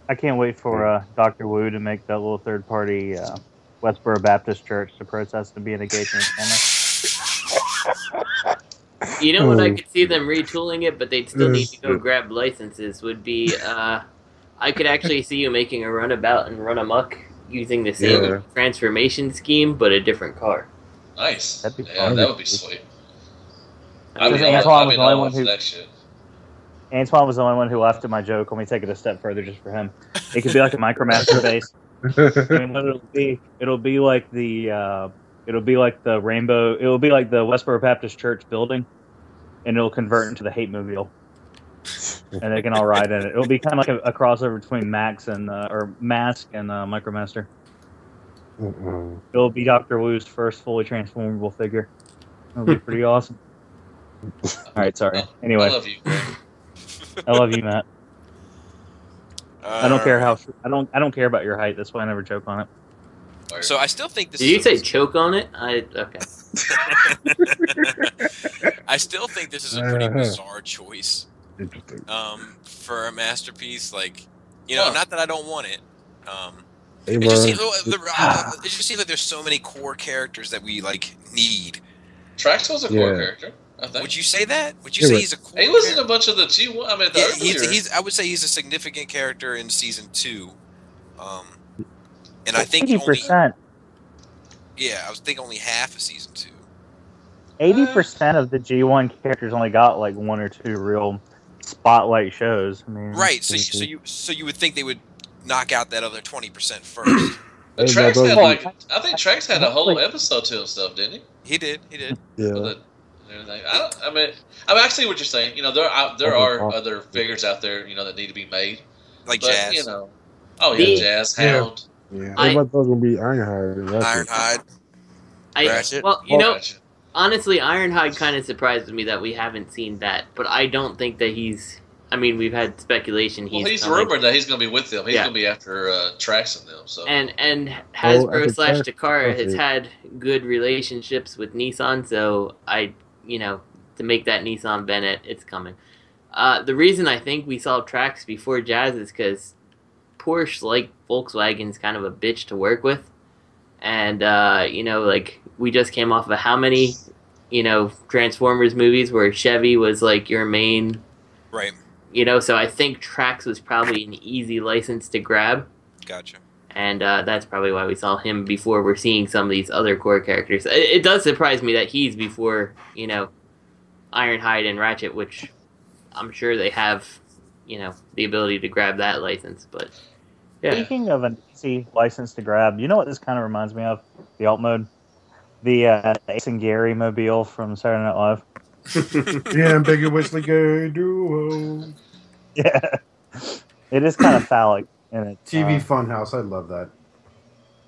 S8: I can't wait for Dr. Wu to make that little third-party Westboro Baptist Church to protest to being a gay transformer.
S7: You know what I could see them retooling it, but they'd still need to go grab licenses, would be, I could actually see you making a runabout and run amok using the same transformation scheme, but a different car.
S1: Nice.
S8: That'd be
S1: Yeah,
S8: fun.
S1: that would be sweet.
S8: I think Antoine was the only one who. Antoine was the only one who laughed at my joke. Let me take it a step further, just for him. It could be like a Micromaster base. I mean, what it'll be like the rainbow. It'll be like the Westboro Baptist Church building, and it'll convert into the Hate Mobile, and they can all ride in it. It'll be kind of like a crossover between Max and Mask and Micromaster. It'll be Dr. Wu's first fully transformable figure. It'll be pretty awesome. All right, sorry. Anyway,
S1: I love you, Greg.
S8: I love you, Matt. I don't care how I don't care about your height. That's why I never joke on it.
S6: So I still think this.
S7: Did you say choke on it? Okay.
S6: I still think this is a pretty bizarre choice. For a masterpiece, like, you know, not that I don't want it. It just seems like there's so many core characters that we like need.
S1: Trax was a core character. I think.
S6: Would you say that? Would you say he's a core?
S1: He was in a bunch of the G1. I mean,
S6: he's. I would say he's a significant character in season 2. And I think
S8: 80%.
S6: Yeah, I was thinking only half of season 2.
S8: 80% of the G1 characters only got like 1 or 2 real spotlight shows. I mean,
S6: right. So you would think they would knock out that other 20% first.
S1: But Trax had I think Trax had a whole episode to himself, didn't he?
S6: He did.
S1: Yeah. I see what you're saying. You know, there are other figures out there, you know, that need to be made,
S6: like
S1: but,
S6: Jazz.
S1: You know, Jazz, Hound.
S4: Yeah, everybody's gonna be Ironhide.
S6: Ratchet.
S7: Well, you know, honestly, Ironhide kind of surprises me that we haven't seen that, but I don't think that he's. I mean, we've had speculation.
S1: He's rumored that he's going to be with them. He's going to be after Trax and them. So
S7: and Hasbro / Takara has had good relationships with Nissan, so to make that Nissan Bennett, it's coming. The reason I think we saw Trax before Jazz is because Porsche, like Volkswagen's kind of a bitch to work with, and like we just came off of how many, Transformers movies where Chevy was like your main,
S6: right?
S7: So I think Trax was probably an easy license to grab.
S6: Gotcha.
S7: And that's probably why we saw him before we're seeing some of these other core characters. It does surprise me that he's before, Ironhide and Ratchet, which I'm sure they have, the ability to grab that license. But yeah.
S8: Speaking of an easy license to grab, you know what this kind of reminds me of? The alt mode, the Ace and Gary mobile from Saturday Night Live.
S3: Yeah, ambiguously gay duo.
S8: Yeah, it is kind of phallic in it.
S3: TV Funhouse, I love that.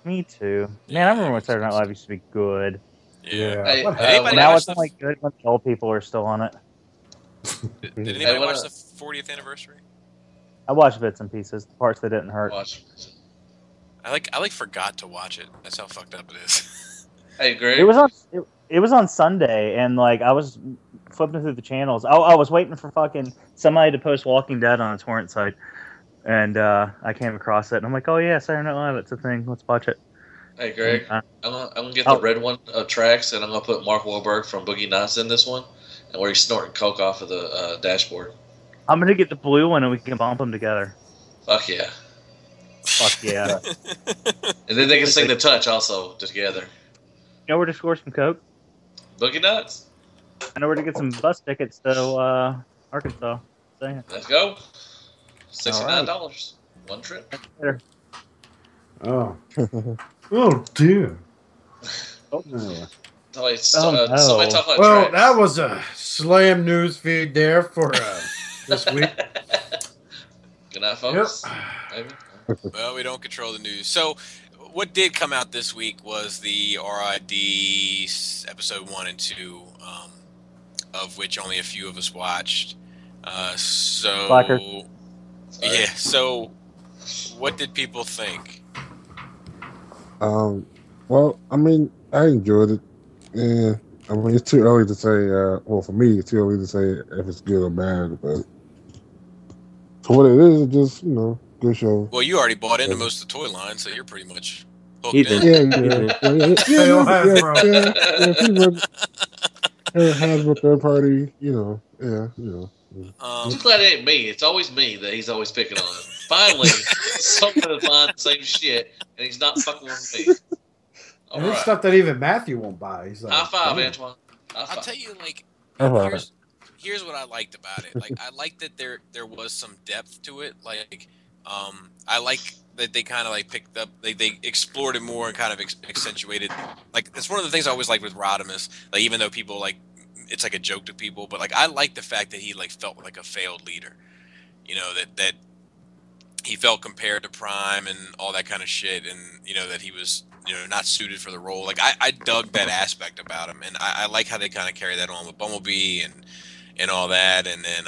S8: Me too. Man, I remember when Saturday Night Live used to be good.
S6: Yeah.
S8: Now it's only good when the old people are still on it.
S6: Did anybody watch the 40th anniversary?
S8: I watched bits and pieces, the parts that didn't hurt.
S6: I forgot to watch it. That's how fucked up it is.
S1: Hey, Greg.
S8: It was on Sunday, and like I was flipping through the channels. I was waiting for fucking somebody to post Walking Dead on a torrent site, and I came across it, and I'm like, oh yeah, Saturday Night Live, it's a thing. Let's watch it.
S1: Hey, Greg, I'm gonna get the red one of Trax, and I'm gonna put Mark Wahlberg from Boogie Nights in this one, and where he's snorting coke off of the dashboard.
S8: I'm gonna get the blue one, and we can bump them together.
S1: Fuck yeah.
S8: Fuck yeah.
S1: And then they can sing The Touch also together.
S8: You know where to score some coke?
S1: Boogie Nights.
S8: I know where to get some bus tickets to Arkansas.
S1: Let's go. $69. One trip.
S3: Oh. Oh dear.
S8: Oh no.
S1: Somebody talk like
S3: well,
S1: Trax.
S3: that was a slam news feed there for this week.
S1: Good night, folks.
S3: Yep.
S1: Maybe.
S6: Well, we don't control the news. So, what did come out this week was the RID episode 1 and 2, of which only a few of us watched.
S8: Slacker.
S6: Yeah. So, what did people think?
S4: Well, I mean, I enjoyed it. Yeah, I mean, it's too early to say. Well, for me, it's too early to say if it's good or bad. But for what it is, it's just good show.
S6: Well, you already bought into most of the toy line, so you're pretty much hooked
S7: He's
S6: in.
S7: in.
S4: Pretty much. Hasbro third party,
S1: I'm just glad it ain't me. It's always me that he's always picking on. Finally, someone to find the same shit, and he's not fucking with me.
S3: And there's stuff that even Matthew won't buy. He's like,
S1: high five,
S3: damn.
S1: Antoine.
S6: I'll tell you, like, here's what I liked about it. Like, I liked that there was some depth to it. Like, I like that they kind of like picked up, they explored it more and kind of accentuated. Like, it's one of the things I always like with Rodimus. Like, even though people like, it's like a joke to people, but like, I like the fact that he like felt like a failed leader. You know, that he felt compared to Prime and all that kind of shit, and that he was not suited for the role. Like, I dug that aspect about him, and I like how they kind of carry that on with Bumblebee and all that. And then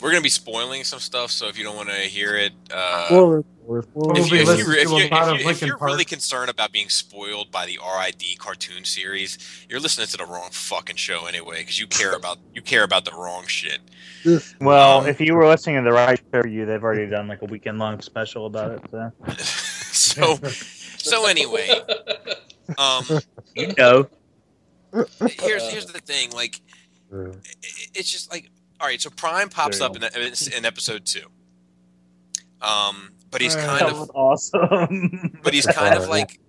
S6: we're gonna be spoiling some stuff, so if you don't want to hear it, if you're really concerned about being spoiled by the RID cartoon series, you're listening to the wrong fucking show anyway, because you care about the wrong shit.
S8: Well, if you were listening to the right show, they've already done like a weekend-long special about it.
S6: So anyway, here's the thing. Like, it's just like, all right. So Prime pops up in episode 2. But he's kind of
S8: awesome.
S6: But he's kind of like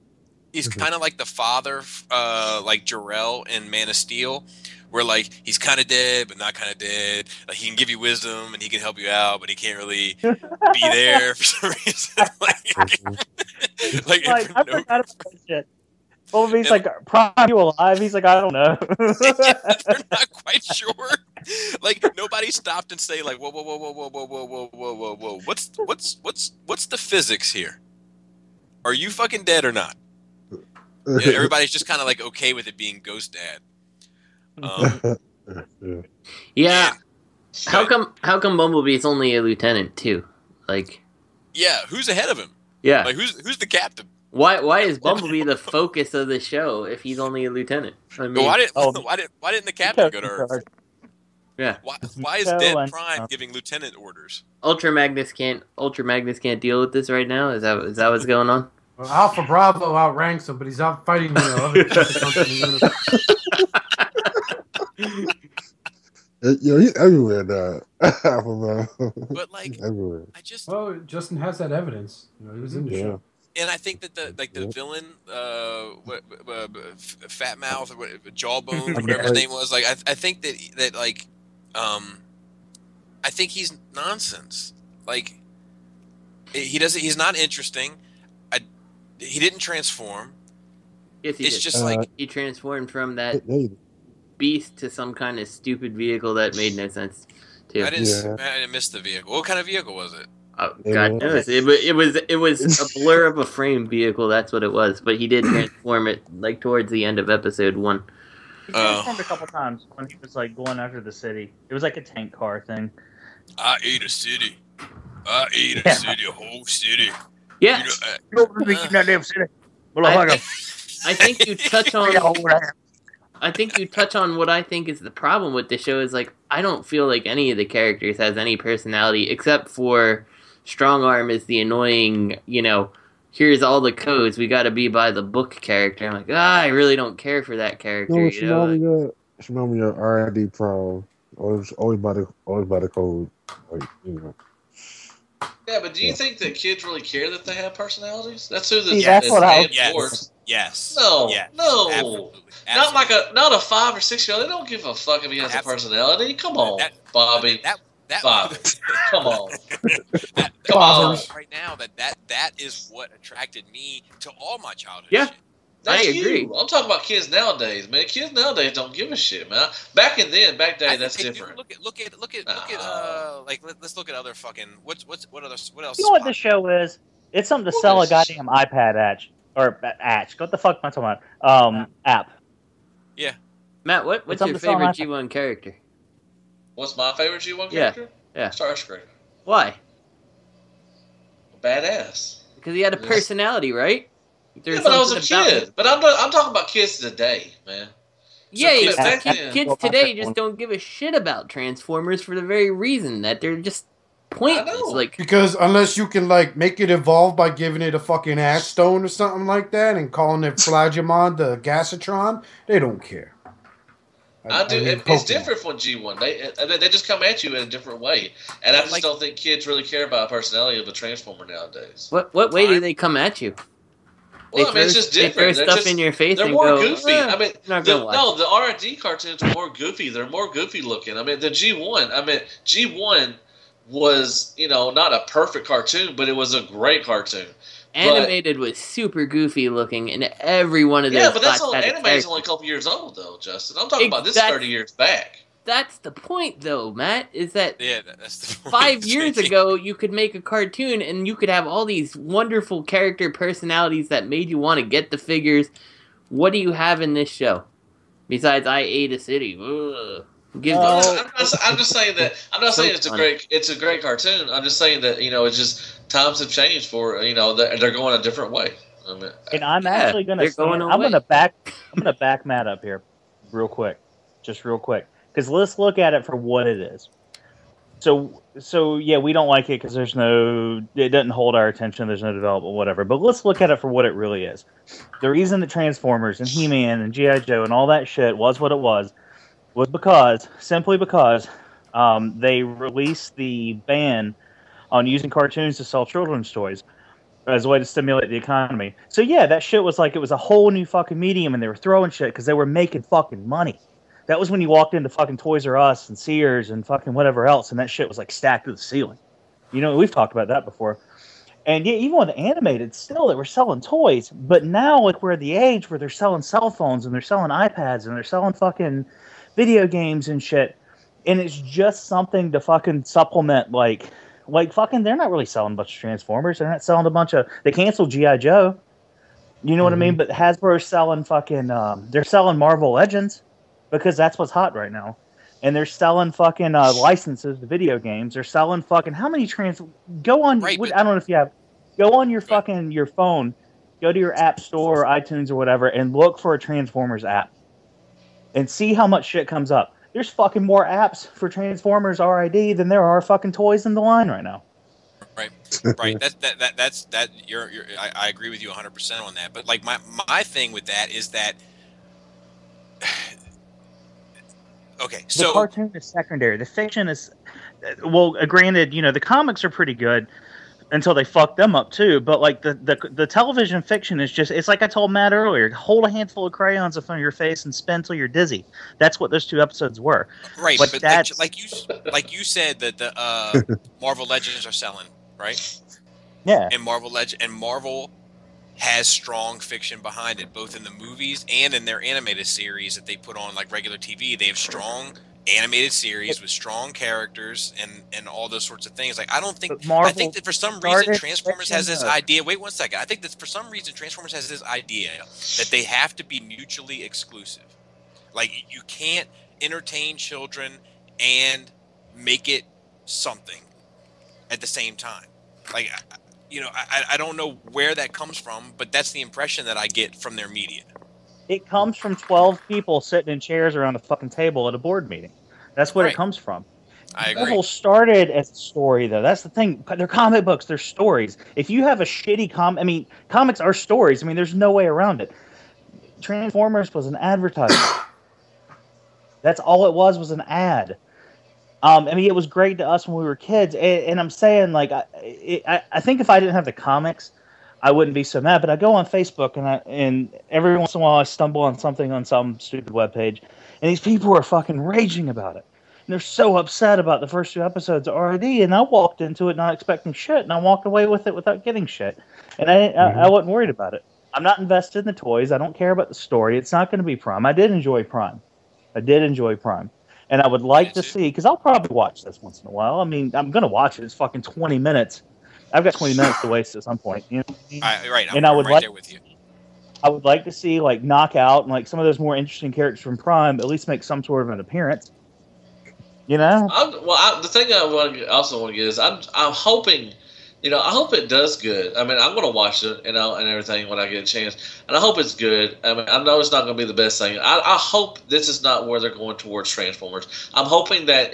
S6: the father, like Jor-El in Man of Steel, where like he's kind of dead but not kind of dead. Like, he can give you wisdom and he can help you out, but he can't really be there for some reason.
S8: I forgot about that shit. Well, he's like, Prime, you alive? He's like, I don't know.
S6: They're not quite sure. Like, nobody stopped and say like, whoa, what's the physics here? Are you fucking dead or not? Everybody's just kind of like okay with it being Ghost Dad.
S7: Yeah. How come Bumblebee's only a lieutenant too? Like,
S6: yeah, who's ahead of him?
S7: Yeah,
S6: like who's the captain?
S7: Why is Bumblebee the focus of the show if he's only a lieutenant? I mean,
S6: why didn't the captain go to Earth?
S7: Yeah.
S6: Why is Dead Prime giving lieutenant orders?
S7: Ultra Magnus can't deal with this right now. Is that what's going on?
S3: Well, Alpha Bravo outranks him, but he's out fighting other units.
S4: He's everywhere now.
S6: But like,
S4: everywhere.
S3: Justin has that evidence. He was in the show.
S6: And I think that the villain, Fat Mouth or Jawbone, whatever his name was, like I think that like, I think he's nonsense. Like, he's not interesting. He didn't transform.
S7: Yes, he did.
S6: Just like
S7: he transformed from that beast to some kind of stupid vehicle that made no sense. Too.
S6: I didn't miss the vehicle. What kind of vehicle was it?
S7: Oh, God knows. It was a blur of a frame vehicle. That's what it was. But he did transform it like towards the end of episode 1.
S8: He transformed a couple times when he was like going after the city. It was like a tank car thing.
S6: I ate a city. A city, a whole city.
S7: Yeah.
S8: You don't really get that damn city.
S7: I think you touch on. I think you touch on what I think is the problem with the show. Is like, I don't feel like any of the characters has any personality except for Strong Arm is the annoying, here's all the codes, we got to be by the book character. I'm like, I really don't care for that character.
S4: No, she remember your RID Pro. Always by the code. Like,
S1: Yeah, but do you think that kids really care that they have personalities? That's who the
S6: Yes.
S1: No.
S6: Absolutely.
S1: Not a 5 or 6 year old. They don't give a fuck if he has a personality. Come on, Bobby. Bobby. Come on.
S6: Come on. Right now, that is what attracted me to all my childhood.
S7: Yeah.
S6: Shit.
S7: I agree.
S1: I'm talking about kids nowadays, man. Kids nowadays don't give a shit, man. Back then, that's different.
S6: Look at like let's look at other fucking what else?
S8: You know what this show is? It's something to sell a goddamn iPad atch. What the fuck am I talking about? App.
S6: Yeah.
S7: Matt, what's your favorite G1 character?
S1: What's my favorite G1 character?
S7: Yeah.
S1: Starscream.
S7: Why?
S1: Badass.
S7: Because he had a personality, right?
S1: Yeah, but I was a kid. But I'm talking about kids today, man.
S7: Yeah,
S1: So
S7: kids today just don't give a shit about Transformers for the very reason that they're just pointless. Like,
S3: because unless you can like make it evolve by giving it a fucking ass stone or something like that and calling it Flagimon the Gasatron, they don't care.
S1: It's different from G1. They just come at you in a different way, and I just don't think kids really care about the personality of a Transformer nowadays.
S7: What way do they come at you?
S1: Well, it's just different.
S7: They throw stuff in your face.
S1: They're more goofy.
S7: The
S1: R&D cartoons are more goofy. They're more goofy looking. I mean, the G1. G1 was not a perfect cartoon, but it was a great cartoon.
S7: Animated was super goofy looking, and every one of those.
S1: Yeah, but that's animated only a couple years old, though, Justin. I'm talking about this 30 years back.
S7: That's the point, though, Matt. Is that
S6: that's the point.
S7: 5 years ago you could make a cartoon and you could have all these wonderful character personalities that made you want to get the figures. What do you have in this show besides I Ate a City? Ugh.
S1: I'm just saying that. I'm not saying it's a great cartoon. I'm just saying that it's just times have changed for they're going a different way.
S8: And I'm actually going to I'm going to back Matt up here, real quick, because let's look at it for what it is. So yeah, we don't like it because it doesn't hold our attention. There's no development, whatever. But let's look at it for what it really is. The reason the Transformers and He-Man and G.I. Joe and all that shit was what it was simply because they released the ban on using cartoons to sell children's toys as a way to stimulate the economy. So yeah, that shit was like, it was a whole new fucking medium, and they were throwing shit because they were making fucking money. That was when you walked into fucking Toys R Us and Sears and fucking whatever else, and that shit was like stacked to the ceiling. We've talked about that before. And yeah, even with the animated, still they were selling toys. But now, like, we're at the age where they're selling cell phones and they're selling iPads and they're selling fucking video games and shit. And it's just something to fucking supplement, like fucking, they're not really selling a bunch of Transformers. They're not selling a bunch of, they canceled G.I. Joe. You know what I mean? But Hasbro's selling fucking, they're selling Marvel Legends because that's what's hot right now. And they're selling fucking licenses to video games. They're selling fucking, how many go on, I don't know if you have, go on your fucking, your phone, go to your app store or iTunes or whatever and look for a Transformers app. And see how much shit comes up. There's fucking more apps for Transformers RID than there are fucking toys in the line right now.
S6: Right. I agree with you 100% on that. But like my thing with that is that, okay, so
S8: the cartoon is secondary. The fiction is, well, granted, the comics are pretty good until they fuck them up too. But like the television fiction is just, it's like I told Matt earlier, hold a handful of crayons in front of your face and spin till you're dizzy. That's what those 2 episodes were.
S6: Right, but that's like you said that the Marvel Legends are selling, right?
S8: Yeah.
S6: And Marvel has strong fiction behind it, both in the movies and in their animated series that they put on like regular TV. They have strong animated series with strong characters and all those sorts of things. Like, I think that for some reason Transformers has this idea. Wait 1 second. I think that for some reason Transformers has this idea that they have to be mutually exclusive. Like, you can't entertain children and make it something at the same time. Like, I don't know where that comes from, but that's the impression that I get from their media.
S8: It comes from 12 people sitting in chairs around a fucking table at a board meeting. That's what it comes from.
S6: I agree.
S8: Marvel started as a story, though. That's the thing. They're comic books. They're stories. If you have a shitty comics are stories. There's no way around it. Transformers was an advertisement. That's all it was an ad. It was great to us when we were kids. And I'm saying, like, I think if I didn't have the comics, I wouldn't be so mad. But I go on Facebook and every once in a while I stumble on something on some stupid webpage, and these people are fucking raging about it. And they're so upset about the first 2 episodes already. And I walked into it not expecting shit, and I walked away with it without getting shit. And I wasn't worried about it. I'm not invested in the toys. I don't care about the story. It's not going to be Prime. I did enjoy Prime. And I would like to see, because I'll probably watch this once in a while. I'm going to watch it. It's fucking 20 minutes. I've got 20 minutes to waste at some point.
S6: Right.
S8: I'm right there with you. I would like to see, like, Knockout and, like, some of those more interesting characters from Prime at least make some sort of an appearance.
S1: The thing I also want to get is I'm hoping I hope it does good. I mean, I'm going to watch it and everything when I get a chance, and I hope it's good. I mean, I know it's not going to be the best thing. I hope this is not where they're going towards Transformers. I'm hoping that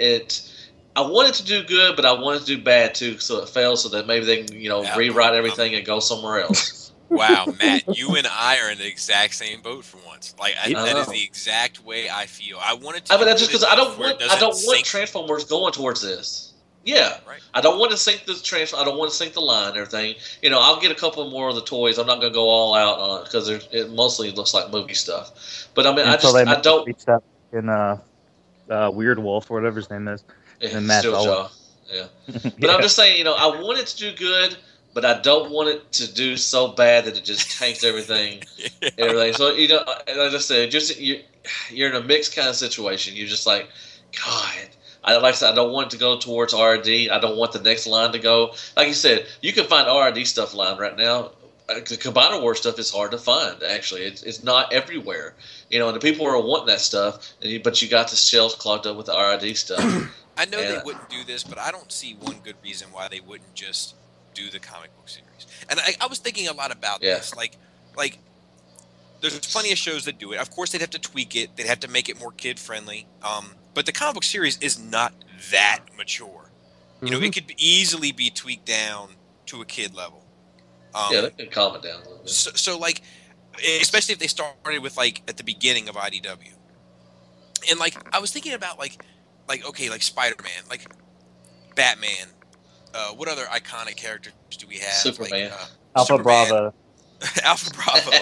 S1: I want it to do good, but I want it to do bad too, so it fails, so that maybe they can rewrite everything and go somewhere else.
S6: Wow, Matt, you and I are in the exact same boat for once. Like that is the exact way I feel. I want it to.
S1: But that's just because I don't want Transformers going towards this. Yeah, right. I don't want to sink the I don't want to sink the line and everything. I'll get a couple more of the toys. I'm not going to go all out on it because it mostly looks like movie stuff. But I mean, I don't.
S8: In Weird Wolf or whatever his name is.
S1: Jaw. Yeah. But I'm just saying, I want it to do good, but I don't want it to do so bad that it just tanks everything. Everything. So as I said, you're in a mixed kind of situation. You're just like, God. Like I said, I don't want it to go towards R&D. I don't want the next line to go. Like you said, you can find R&D stuff line right now. The Combiner War stuff is hard to find, actually. It's not everywhere. And the people are wanting that stuff, but you got the shelves clogged up with the R&D stuff.
S6: I know they wouldn't do this, but I don't see one good reason why they wouldn't just do the comic book series. And I was thinking a lot about this. Like, there's plenty of shows that do it. Of course, they'd have to tweak it. They'd have to make it more kid-friendly. But the comic book series is not that mature. It could easily be tweaked down to a kid level.
S1: They can calm it down a little bit.
S6: So, especially if they started with, at the beginning of IDW. And, I was thinking about, Spider-Man, Batman. What other iconic characters do we have?
S1: Superman.
S8: Alpha Bravo.
S6: Alpha Bravo.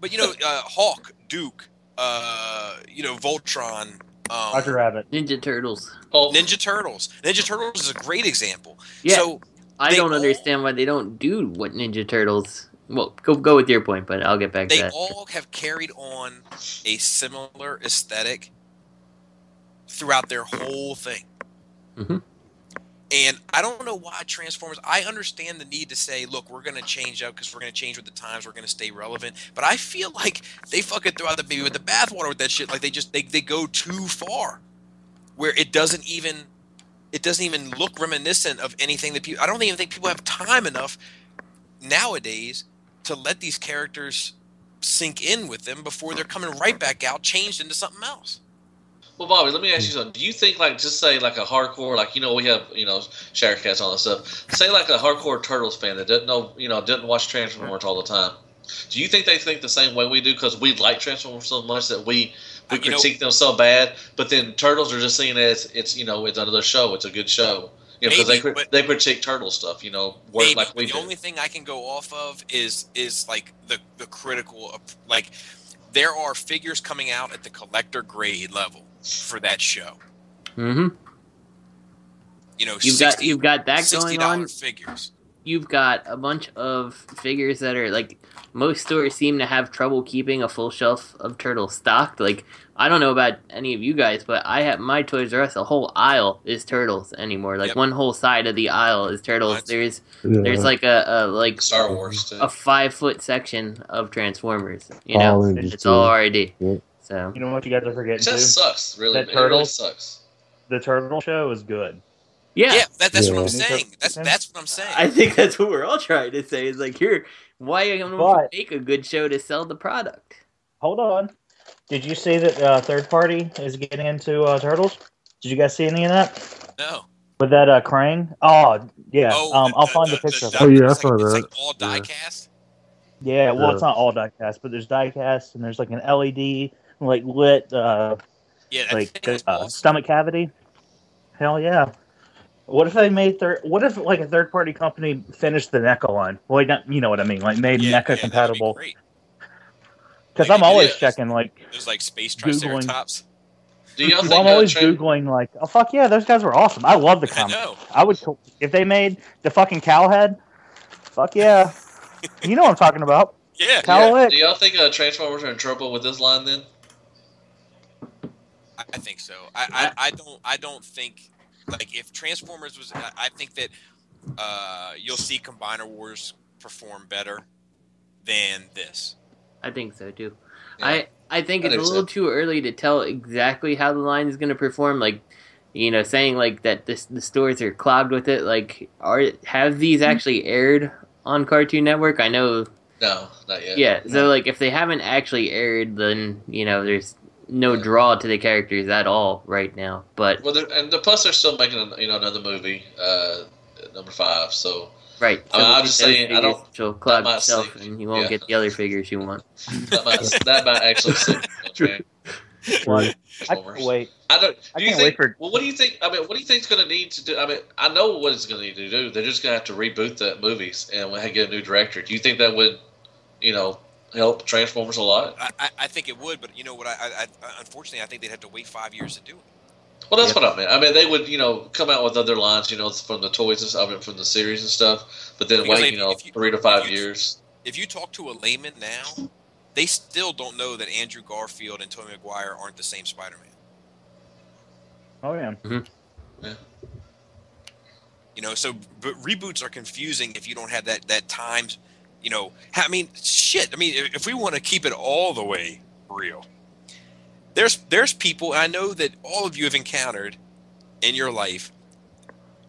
S6: But, Hawk, Duke, Voltron.
S8: Roger Rabbit.
S7: Ninja Turtles.
S6: Ninja Turtles. Ninja Turtles is a great example.
S7: Yeah.
S6: So
S7: I don't understand why they don't do what Ninja Turtles. Well, go with your point, but I'll get back to that.
S6: They all have carried on a similar aesthetic throughout their whole thing.
S7: Mm-hmm.
S6: And I don't know why Transformers. I understand the need to say, look, we're going to change up because we're going to change with the times. We're going to stay relevant. But I feel like they fucking throw out the baby with the bathwater with that shit. Like they go too far, where it doesn't even look reminiscent of anything that people. I don't even think people have time enough nowadays to let these characters sink in with them before they're coming right back out, changed into something else.
S1: Well, Bobby, let me ask you something. Do you think, just say, a hardcore, we have, Shoutouts and all that stuff. Say, a hardcore Turtles fan that doesn't know, doesn't watch Transformers all the time. Do you think they think the same way we do because we like Transformers so much that we critique them so bad? But then Turtles are just seeing it as it's another show. It's a good show. Because they critique Turtle stuff.
S6: Maybe,
S1: like we do.
S6: The only thing I can go off of is the critical there are figures coming out at the collector grade level for that show.
S7: Mm-hmm. You've got that going on.
S6: Figures.
S7: You've got a bunch of figures that are most stores seem to have trouble keeping a full shelf of Turtles stocked. I don't know about any of you guys, but I have my Toys R Us. A whole aisle is Turtles anymore. One whole side of the aisle is Turtles. There's a
S1: Star Wars too.
S7: A 5-foot section of Transformers. It's all already.
S4: Yeah.
S7: So
S8: you know what you guys are forgetting?
S1: It just sucks. Really, it really sucks.
S8: The Turtle show is good.
S7: Yeah,
S6: that's what I'm saying. That's what I'm saying.
S7: I think that's what we're all trying to say. Is why are you going to make a good show to sell the product?
S8: Hold on. Did you see that third party is getting into Turtles? Did you guys see any of that?
S6: No.
S8: With that Krang? Oh, yeah. I'll find the picture of it.
S4: Oh, yeah, I saw that.
S6: It's all die cast?
S8: Yeah, well, it's not all die cast, but there's die cast, and there's an LED, lit,
S6: awesome.
S8: stomach cavity. Hell yeah. What if they made what if a third party company finished the NECA line? Well, you know what I mean, made NECA compatible. Because I'm always checking
S6: those space triceratops.
S1: Do y'all think
S8: I'm always googling oh fuck yeah, those guys were awesome. I love the comic. I would if they made the fucking cow head. Fuck yeah, you know what I'm talking about.
S6: Yeah.
S1: Do y'all think Transformers are in trouble with this line then?
S6: I think so. I don't think if Transformers was. I think that you'll see Combiner Wars perform better than this.
S7: I think so too. Yeah. I think it's a little too early to tell exactly how the line is going to perform. saying like that the stores are clogged with it. Like, have these actually aired on Cartoon Network? I know.
S1: No, not yet.
S7: Yeah, so like if they haven't actually aired, then there's no draw to the characters at all right now. But
S1: plus they're still making another movie, number 5. So
S7: right. So
S1: I'm just saying, I don't.
S7: She'll clog yourself, and you won't get the other figures you want.
S1: that might actually sink. Okay.
S8: I can't wait.
S1: Well, what do you think? I mean, what do you think it's going to need to do? I mean, I know what it's going to need to do. They're just going to have to reboot the movies and get a new director. Do you think that would, help Transformers a lot?
S6: I think it would, but you know what? I unfortunately I think they'd have to wait 5 years to do it.
S1: Well, that's what I meant. I mean, they would, come out with other lines, from the toys and stuff, from the series and stuff, but then wait, 3 to 5 years.
S6: If you talk to a layman now, they still don't know that Andrew Garfield and Tobey Maguire aren't the same Spider-Man.
S8: Oh, yeah.
S1: Mm-hmm.
S6: Yeah. So but reboots are confusing if you don't have that time. I mean, shit. I mean, if we want to keep it all the way real, there's people, I know that all of you have encountered in your life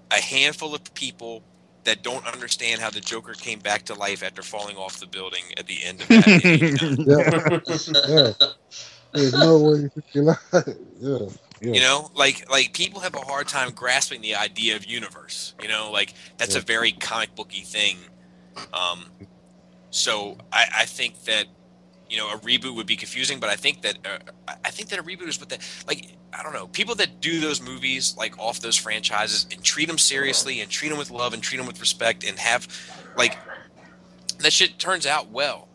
S6: a handful of people that don't understand how the Joker came back to life after falling off the building at the end of that.
S4: Yeah. There's no way you like. Yeah.
S6: Like people have a hard time grasping the idea of universe. Like that's a very comic booky thing. So I think that a reboot would be confusing, but I think that a reboot is I don't know, people that do those movies like off those franchises and treat them seriously and treat them with love and treat them with respect and have that shit turns out well.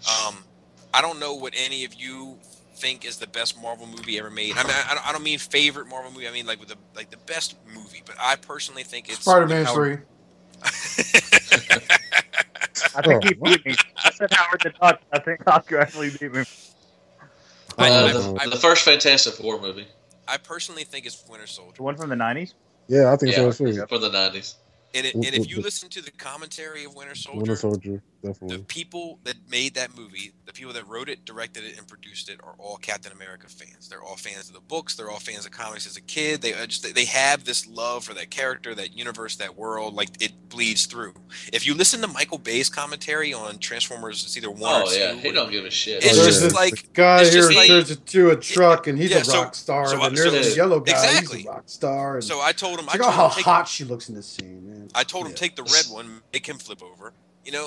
S6: I don't know what any of you think is the best Marvel movie ever made. I mean, I don't mean favorite Marvel movie. I mean like the best movie. But I personally think it's
S3: Spider-Man 3.
S8: I think he beat me. I said Howard the Duck. I think Oscar actually beat me.
S1: The first Fantastic Four movie.
S6: I personally think it's Winter Soldier.
S8: The one from the 90s?
S4: Yeah, I think so too.
S1: For the 90s.
S6: And if you listen to the commentary of Winter Soldier,
S4: definitely.
S6: the people that made that movie, the people that wrote it, directed it, and produced it are all Captain America fans. They're all fans of the books. They're all fans of comics as a kid. They have this love for that character, that universe, that world. Like it bleeds through. If you listen to Michael Bay's commentary on Transformers, it's either 1 or 2.
S1: He don't give a shit.
S6: It's just like
S3: guy here
S6: like,
S3: turns to a truck and he's a rock star.
S6: So
S3: and there's a yellow guy,
S6: exactly.
S3: he's a rock star. And
S6: so I told him,
S3: how hot she looks in this scene, man.
S6: I told him take the red one, make him flip over.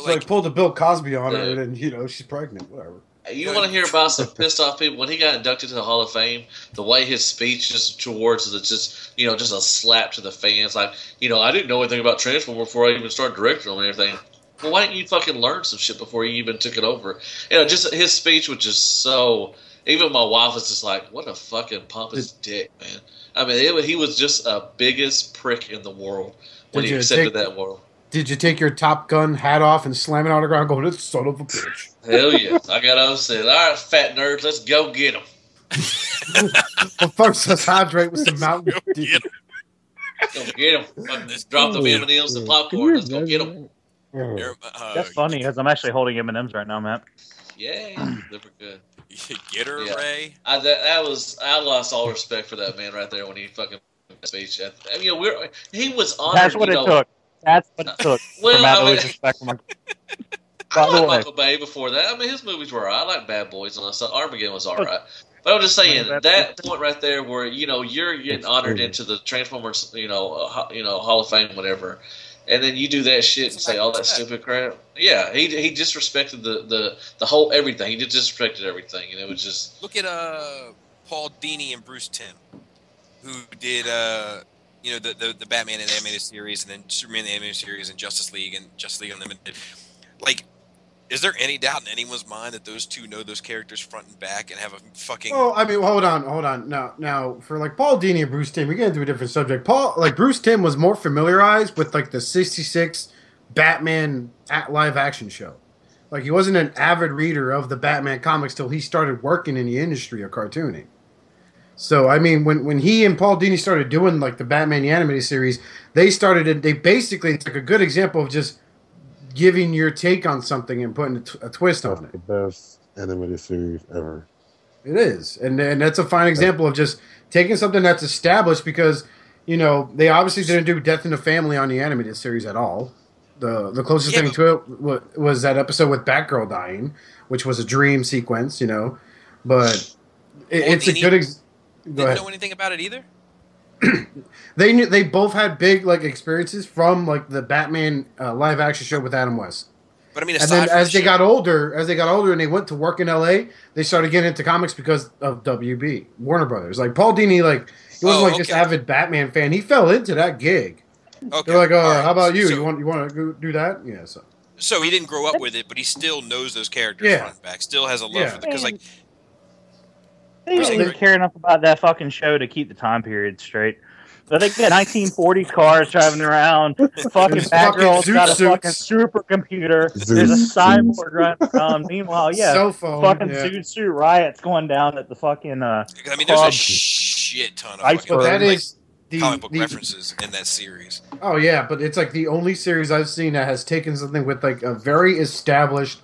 S3: Like pulled a Bill Cosby on her, and she's pregnant. Whatever.
S1: You want to hear about some pissed off people? When he got inducted to the Hall of Fame, the way his speech just towards just a slap to the fans. Like, I didn't know anything about Transformers before I even started directing them and everything. Well, why didn't you fucking learn some shit before you even took it over? Just his speech was just so. Even my wife was just like, "What a fucking pompous dick, man." I mean, he was just a biggest prick in the world when he accepted that world.
S3: Did you take your Top Gun hat off and slam it on the ground going, this son of a bitch?
S1: Hell yeah. I got all said, all right, fat nerds, let's go get them.
S3: Well, first, let's hydrate with some Mountain Dew.
S1: Go get them. Just drop the M&Ms and popcorn. Let's go get them.
S8: That's funny, because I'm actually holding M&Ms right now, Matt.
S1: Yay. They were good.
S6: Get her, Ray.
S1: I lost all respect for that man right there when he fucking speech. He was honored.
S8: That's what it took. That's what it took.
S1: Well,
S8: I
S1: liked Michael Bay before that. I mean, his movies were alright. I like Bad Boys and all that stuff. Armageddon was alright. But I'm just saying that point right there, where you're getting honored into the Transformers, Hall of Fame, whatever, and then you do that shit and say all that stupid crap. Yeah, he disrespected the whole everything. He just disrespected everything, and it was just
S6: look at Paul Dini and Bruce Timm, who did the Batman and animated series, and then Superman the animated series, and Justice League Unlimited. Like, is there any doubt in anyone's mind that those two know those characters front and back and have a fucking?
S3: Oh, I mean, hold on. Now, for like Paul Dini and Bruce Timm, we get into a different subject. Bruce Timm was more familiarized with like the '66 Batman live action show. Like, he wasn't an avid reader of the Batman comics till he started working in the industry of cartooning. So, I mean, when he and Paul Dini started doing like the Batman the animated series, they basically, it's like a good example of just giving your take on something and putting a twist on it.
S4: The best animated series ever.
S3: It is, and that's a fine example of just taking something that's established because, you know, they obviously didn't do Death in the Family on the animated series at all. The closest thing to it was that episode with Batgirl dying, which was a dream sequence, you know. But it's a good.
S6: Didn't know anything about it either.
S3: They both had big like experiences from like the Batman live action show with Adam West.
S6: But I mean,
S3: and then as they got older, and they went to work in L.A., they started getting into comics because of WB Warner Brothers. Like Paul Dini, like he wasn't this avid Batman fan. He fell into that gig.
S6: Okay.
S3: They're like, how about you? You want to go do that? Yeah.
S6: So he didn't grow up with it, but he still knows those characters front and back. Still has a love for them because like.
S5: They didn't care enough about that fucking show to keep the time period straight. So they get 1940s cars driving around. Fucking Batgirl's got a fucking supercomputer. There's a cyborg running around. Meanwhile,
S3: cell phone,
S5: fucking suit riots going down at the fucking.
S6: I mean, there's a shit ton of fucking comic book references in that series.
S3: Oh yeah, but it's like the only series I've seen that has taken something with like a very established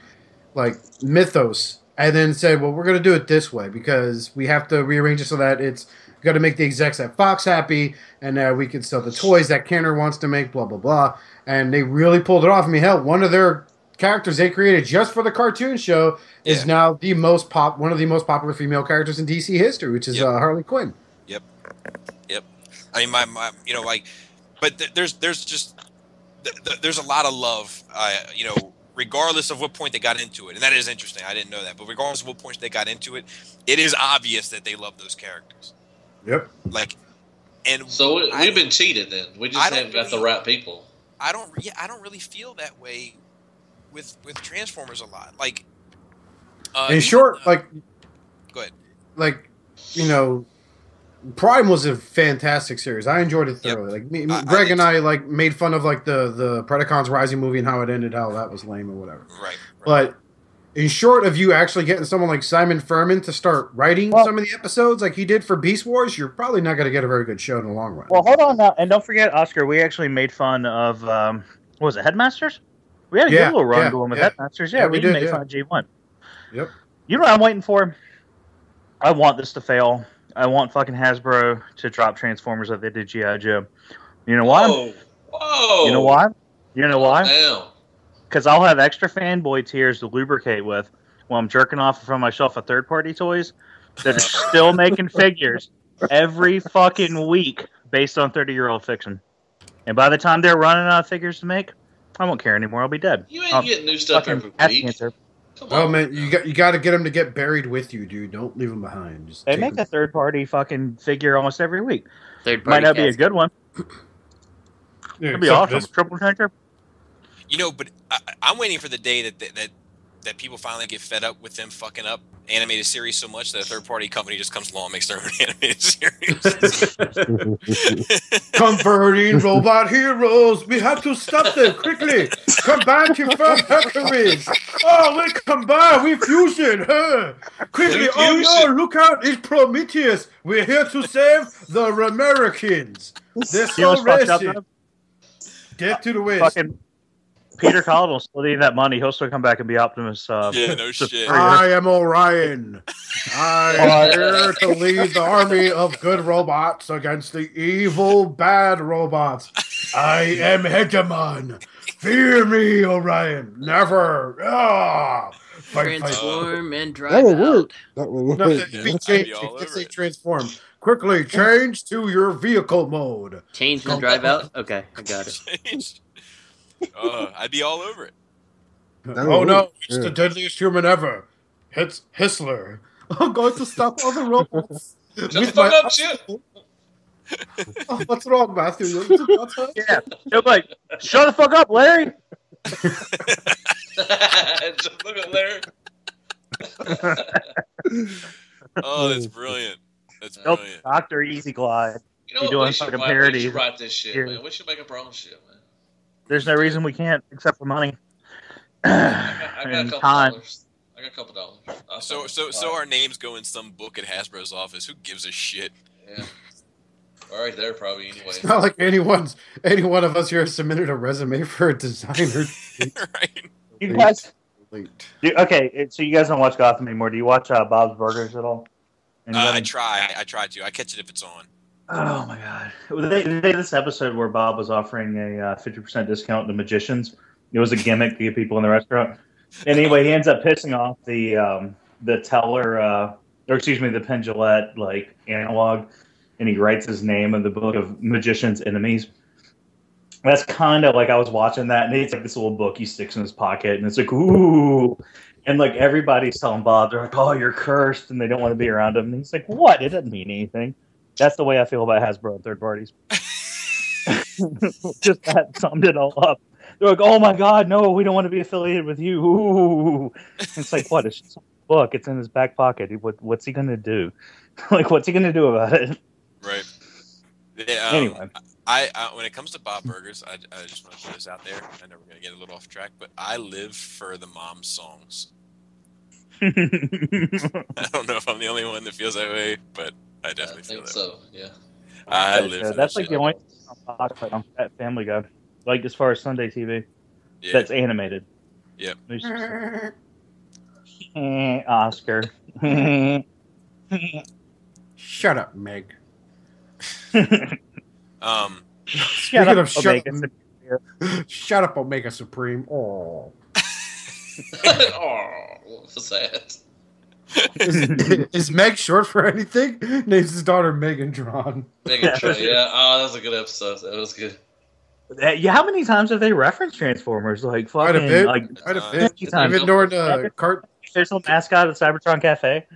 S3: like mythos and then said, well, we're going to do it this way because we have to rearrange it so that it's got to make the execs at Fox happy and we can sell the toys that Kenner wants to make, blah, blah, blah. And they really pulled it off. I mean, hell, one of their characters they created just for the cartoon show is now one of the most popular female characters in DC history, which is Harley Quinn.
S6: Yep. I mean, but there's a lot of love, regardless of what point they got into it. And that is interesting. I didn't know that. But regardless of what point they got into it, it is obvious that they love those characters.
S3: Yep.
S1: So we've been cheated then. We just haven't got the right people.
S6: I don't really feel that way with Transformers a lot. Like,
S3: in short,
S6: go ahead.
S3: Like, you know, Prime was a fantastic series. I enjoyed it thoroughly. Yep. Like Greg and I like made fun of like the Predacons Rising movie and how it ended, how that was lame or whatever.
S6: Right.
S3: But in short of you actually getting someone like Simon Furman to start writing some of the episodes like he did for Beast Wars, you're probably not going to get a very good show in the long run.
S5: Well, hold on now, and don't forget, Oscar. We actually made fun of what was it, Headmasters? We had a good little run going with Headmasters. Yeah, we did make fun of G1.
S3: Yep.
S5: You know what I'm waiting for? I want this to fail. I want fucking Hasbro to drop Transformers like they did G.I. Joe. You know why?
S1: Whoa.
S5: You know why? You know why?
S1: Damn.
S5: Because I'll have extra fanboy tears to lubricate with while I'm jerking off from my shelf of third-party toys that are still making figures every fucking week based on 30-year-old fiction. And by the time they're running out of figures to make, I won't care anymore. I'll be dead.
S1: You ain't getting new stuff every week.
S3: Oh man, you got to get them to get buried with you, dude. Don't leave them behind.
S5: They make a third-party fucking figure almost every week.
S7: Might
S5: not be a good one. It'd be awesome. Triple tanker.
S6: You know, but I'm waiting for the day that people finally get fed up with them fucking up animated series so much that a third-party company just comes along and makes their own animated series.
S3: Converting robot heroes. We have to stop them quickly. Combine to firm factories. Oh, we combine. We fusion. Huh? Quickly. Oh, no. Look out. It's Prometheus. We're here to save the Americans. They're so racist. Get to the West.
S5: Peter Cullen will still need that money. He'll still come back and be Optimus.
S6: Yeah, no shit.
S3: I am Orion. I am here to lead the army of good robots against the evil bad robots. I am Hegemon. Fear me, Orion. Never.
S7: Transform and drive out.
S4: That would work.
S3: Let's say transform. Quickly, change to your vehicle mode.
S7: Change and drive out? Okay, I got it.
S6: I'd be all over it.
S3: Oh no, it's the deadliest human ever. It's Hissler. I'm going to stop all the robots.
S1: Shut the fuck up, shit.
S3: Oh, what's wrong, Matthew?
S5: Yeah, they're like, shut the fuck up, Larry.
S1: Just look at Larry.
S6: Oh, that's brilliant. That's brilliant.
S5: Dr. Easy Glide.
S1: You know what? We should write this shit, man. We should make up our own shit, man.
S5: There's no reason we can't, except for money.
S1: I got a couple dollars. I got a couple dollars.
S6: So our names go in some book at Hasbro's office. Who gives a shit?
S1: Yeah. All right, there probably anyway.
S3: It's not like any one of us here submitted a resume for a designer.
S6: Right.
S5: You guys. Okay, so you guys don't watch Gotham anymore. Do you watch Bob's Burgers at all?
S6: I try to. I catch it if it's on.
S8: Oh my god! They this episode where Bob was offering a 50% discount to magicians. It was a gimmick to get people in the restaurant. And anyway, he ends up pissing off the teller, or excuse me, the Pendulette like analog, and he writes his name in the book of magicians' enemies. That's kind of like I was watching that, and it's like this little book he sticks in his pocket, and it's like ooh, and like everybody's telling Bob, they're like, "Oh, you're cursed," and they don't want to be around him. And he's like, "What? It doesn't mean anything." That's the way I feel about Hasbro and third parties. Just that summed it all up. They're like, "Oh my God, no, we don't want to be affiliated with you." Ooh. It's like, what? It's just a book. It's in his back pocket. What's he gonna do? Like, what's he gonna do about it?
S6: Right. Yeah,
S8: anyway,
S6: I when it comes to Bob Burgers, I just want to put this out there. I know we're gonna get a little off track, but I live for the mom songs. I don't know if I'm the only one that feels that way, but I definitely feel that.
S1: So yeah.
S6: I live for
S8: that's
S6: that
S8: like
S6: shit.
S8: the only thing on Fat Family Guy. Like as far as Sunday TV,
S6: Yeah.
S8: that's animated.
S6: Yep.
S8: Oscar.
S3: Shut up, Meg.
S8: Shut up,
S3: Shut up, Omega Supreme. Oh.
S1: Oh, what was that?
S3: Is Meg short for anything? Names his daughter Megatron.
S1: Megatron, yeah. Oh, that was a good episode. That was good.
S8: Yeah, how many times have they referenced Transformers? Like fucking,
S3: Quite a bit.
S8: like
S3: Quite a bit.
S8: times.
S3: Even during the
S8: official mascot of the Cybertron Cafe.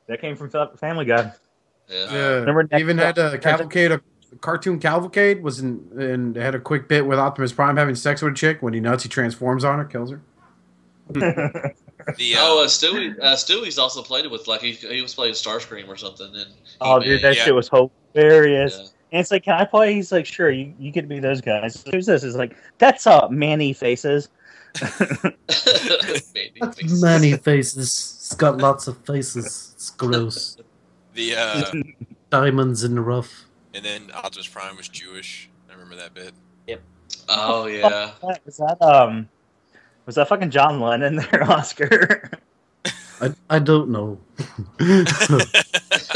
S8: That came from Family Guy.
S1: Yeah.
S8: Remember
S3: even had a cavalcade, a cartoon cavalcade was and had a quick bit with Optimus Prime having sex with a chick. When he nuts, he transforms on her, kills her.
S1: Stewie's also played it with, like, he was playing Starscream or something. And
S8: dude, that shit was hilarious. Yeah. And it's like, can I play? He's like, sure, you get to be those guys. Who's this? It's like, that's Manny Faces.
S3: Manny Faces. It's got lots of faces. It's gross.
S6: The
S3: diamonds in the rough.
S6: And then Optimus Prime was Jewish. I remember that bit.
S7: Yep.
S1: Oh yeah.
S8: Was that fucking John Lennon there, Oscar?
S3: I don't know.
S6: I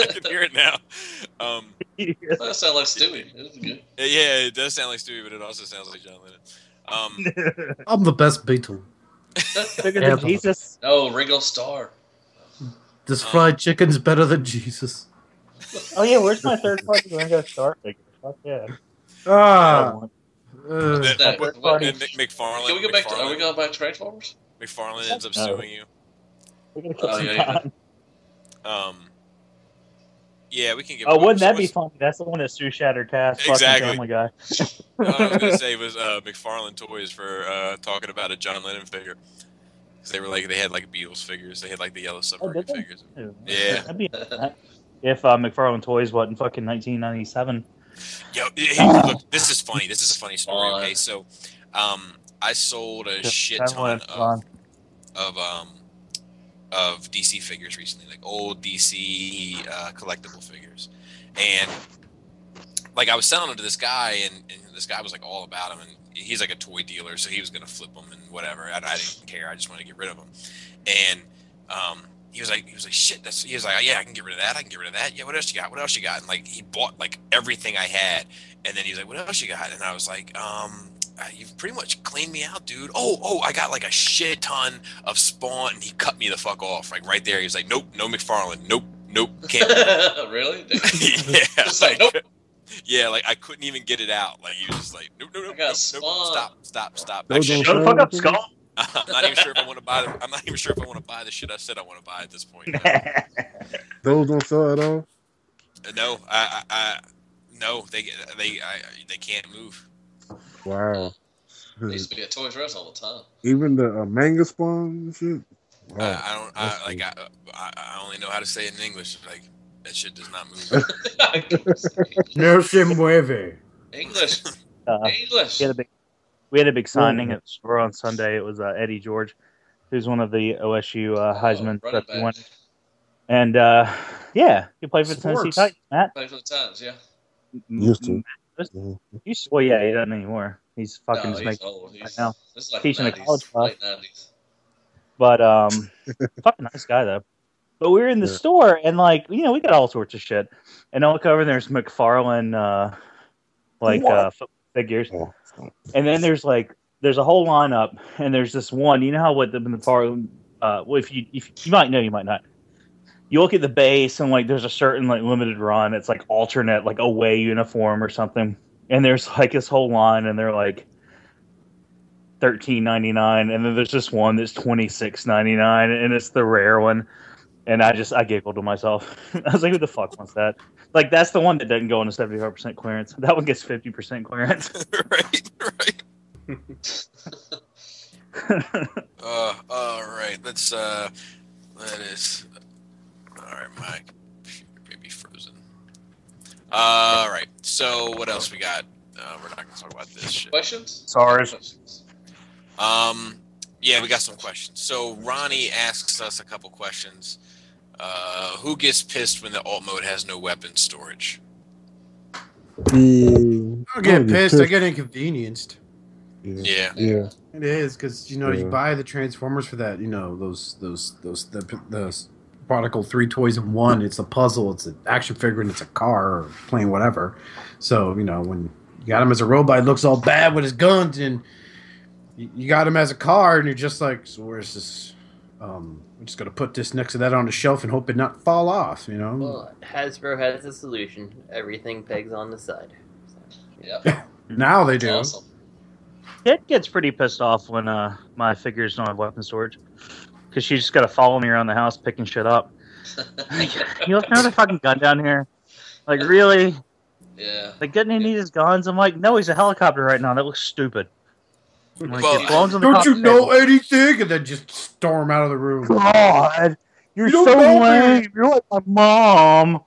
S6: can hear it now.
S1: That sounds like Stewie. It was good.
S6: Yeah, it does sound like Stewie, but it also sounds like John Lennon.
S3: I'm the best Beatle.
S8: Jesus.
S1: Oh, Ringo Starr.
S3: This fried chicken's better than Jesus.
S8: Oh yeah, where's my third party Ringo Starr figure? Fuck yeah.
S6: McFarlane.
S1: Can we go back to? Are we going back to Transformers?
S6: McFarlane ends up suing you. Yeah, we can get.
S8: Oh, wouldn't that be funny? That's the one that Sue Shatter cast.
S6: Exactly.
S8: Family Guy.
S6: What I was gonna say was McFarlane Toys for talking about a John Lennon figure. Because they were like, they had like Beatles figures. They had like the Yellow Submarine figures. Yeah.
S8: That'd be if McFarlane Toys wasn't fucking 1997.
S6: Yo, look, this is funny. This is a funny story. Okay, so I sold a shit ton of DC figures recently, like old DC collectible figures, and like I was selling them to this guy, and this guy was like all about them, and he's like a toy dealer, so he was gonna flip them and whatever. I didn't care. I just wanted to get rid of them, and he was like, shit. He was like, yeah, I can get rid of that. I can get rid of that. Yeah, what else you got? What else you got? And like he bought like everything I had, and then he was like, what else you got? And I was like, you've pretty much cleaned me out, dude. Oh, I got like a shit ton of Spawn, and he cut me the fuck off, like right there. He was like, nope, no McFarlane, nope, can't.
S1: Really?
S6: Yeah,
S1: just like nope.
S6: Yeah, like I couldn't even get it out. Like he was just like, nope, stop.
S8: Shut the fuck up, Skull.
S6: I'm not even sure if I want to buy them. I'm not even sure if I want to buy the shit I said I want to buy at this point.
S4: Those don't sell at all.
S6: No, no, they can't move.
S4: Wow.
S1: They used to be at Toys R Us all the time.
S4: Even the manga spawn and shit. Wow.
S6: I only know how to say it in English. Like that shit does not move.
S3: No se mueve.
S1: English.
S8: We had a big signing at the store on Sunday. It was Eddie George, who's one of the OSU Heisman Trophy winners. And yeah, he played for the Tennessee Titans. Matt
S1: played for the Titans, yeah.
S4: Used to.
S8: Well, yeah, he doesn't anymore. He's fucking
S1: he's
S8: making
S1: old.
S8: right now.
S1: This is like
S8: teaching
S1: 90s,
S8: a college class.
S1: late 90s.
S8: But fucking nice guy though. But we were in the store, and like, you know, we got all sorts of shit. And I look over, and there's McFarlane, figures. And then there's a whole lineup, and there's this one. You know how what the McFarlane, if you might know, you might not. You look at the base, and like there's a certain like limited run. It's like alternate, like away uniform or something. And there's like this whole line, and they're like $13.99, and then there's this one that's $26.99, and it's the rare one. And I giggled to myself. I was like, who the fuck wants that? Like, that's the one that doesn't go into 75% clearance. That one gets 50% clearance.
S6: Right. All right. Let's, that is, all right, my computer may be frozen. All right. So, what else we got? We're not going to talk about this shit.
S1: Questions?
S8: Sorry.
S6: Yeah, we got some questions. So, Ronnie asks us a couple questions. Who gets pissed when the alt mode has no weapon storage?
S3: I get pissed. I get inconvenienced.
S6: Yeah.
S3: It is because you buy the Transformers for that. You know the Prodigal 3 toys in one. It's a puzzle. It's an action figure, and it's a car or plane, whatever. So when you got him as a robot, it looks all bad with his guns, and you got him as a car, and you're just like, so where's this? I'm just gonna put this next to that on the shelf and hope it not fall off.
S7: Well, Hasbro has a solution. Everything pegs on the side. So,
S1: yeah.
S3: Now they do.
S1: Awesome.
S8: It gets pretty pissed off when my figures don't have weapon storage, because she just got to follow me around the house picking shit up. You left another fucking gun down here? Like, really?
S1: Yeah.
S8: Like, didn't he need his guns? I'm like, no, he's a helicopter right now. That looks stupid. Like,
S6: Well,
S8: it belongs on the
S3: Don't you
S8: cockpit.
S3: know anything? And then just storm out of the room.
S8: God, you're
S3: You
S8: so
S3: don't know
S8: lame. You're like my mom.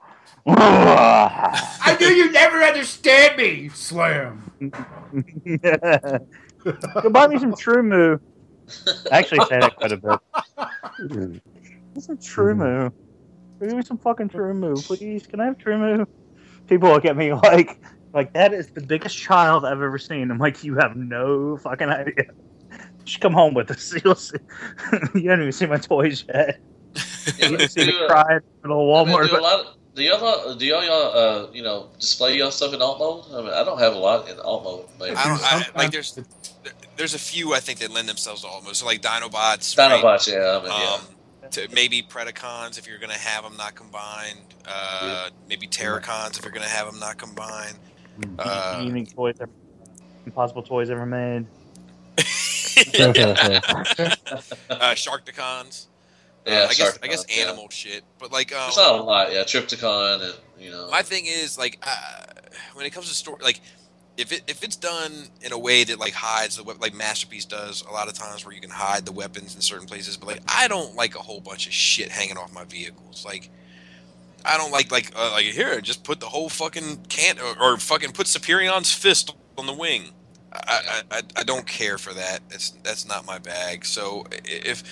S3: I knew you'd never understand me. Slam.
S8: Go buy me some True Moo. I actually say that quite a bit. Some True Moo. Give me some fucking True Moo, please. Can I have True Moo? People look at me like that is the biggest child I've ever seen. I'm like, you have no fucking idea. You should come home with us. You'll see. You haven't even seen my toys yet. You haven't seen me cry in the middle of Walmart.
S1: Do y'all display your stuff in alt mode? I mean, I don't have a lot in alt mode. Maybe.
S6: There's a few I think that lend themselves to alt mode. So like Dinobots.
S1: Dinobots, yeah.
S6: To maybe Predacons if you're gonna have them not combined. Maybe Terracons if you're gonna have them not combined.
S8: Unique toys, impossible toys ever made.
S6: Sharkticons.
S1: Yeah,
S6: I guess animal shit, but like
S1: it's not a lot. Yeah, Tripticon, and
S6: My thing is like when it comes to story, like if it's done in a way that like hides the weapon, like Masterpiece does a lot of times, where you can hide the weapons in certain places. But like I don't like a whole bunch of shit hanging off my vehicles. Like I don't like here, just put the whole fucking or fucking put Superion's fist on the wing. I don't care for that. That's not my bag. So if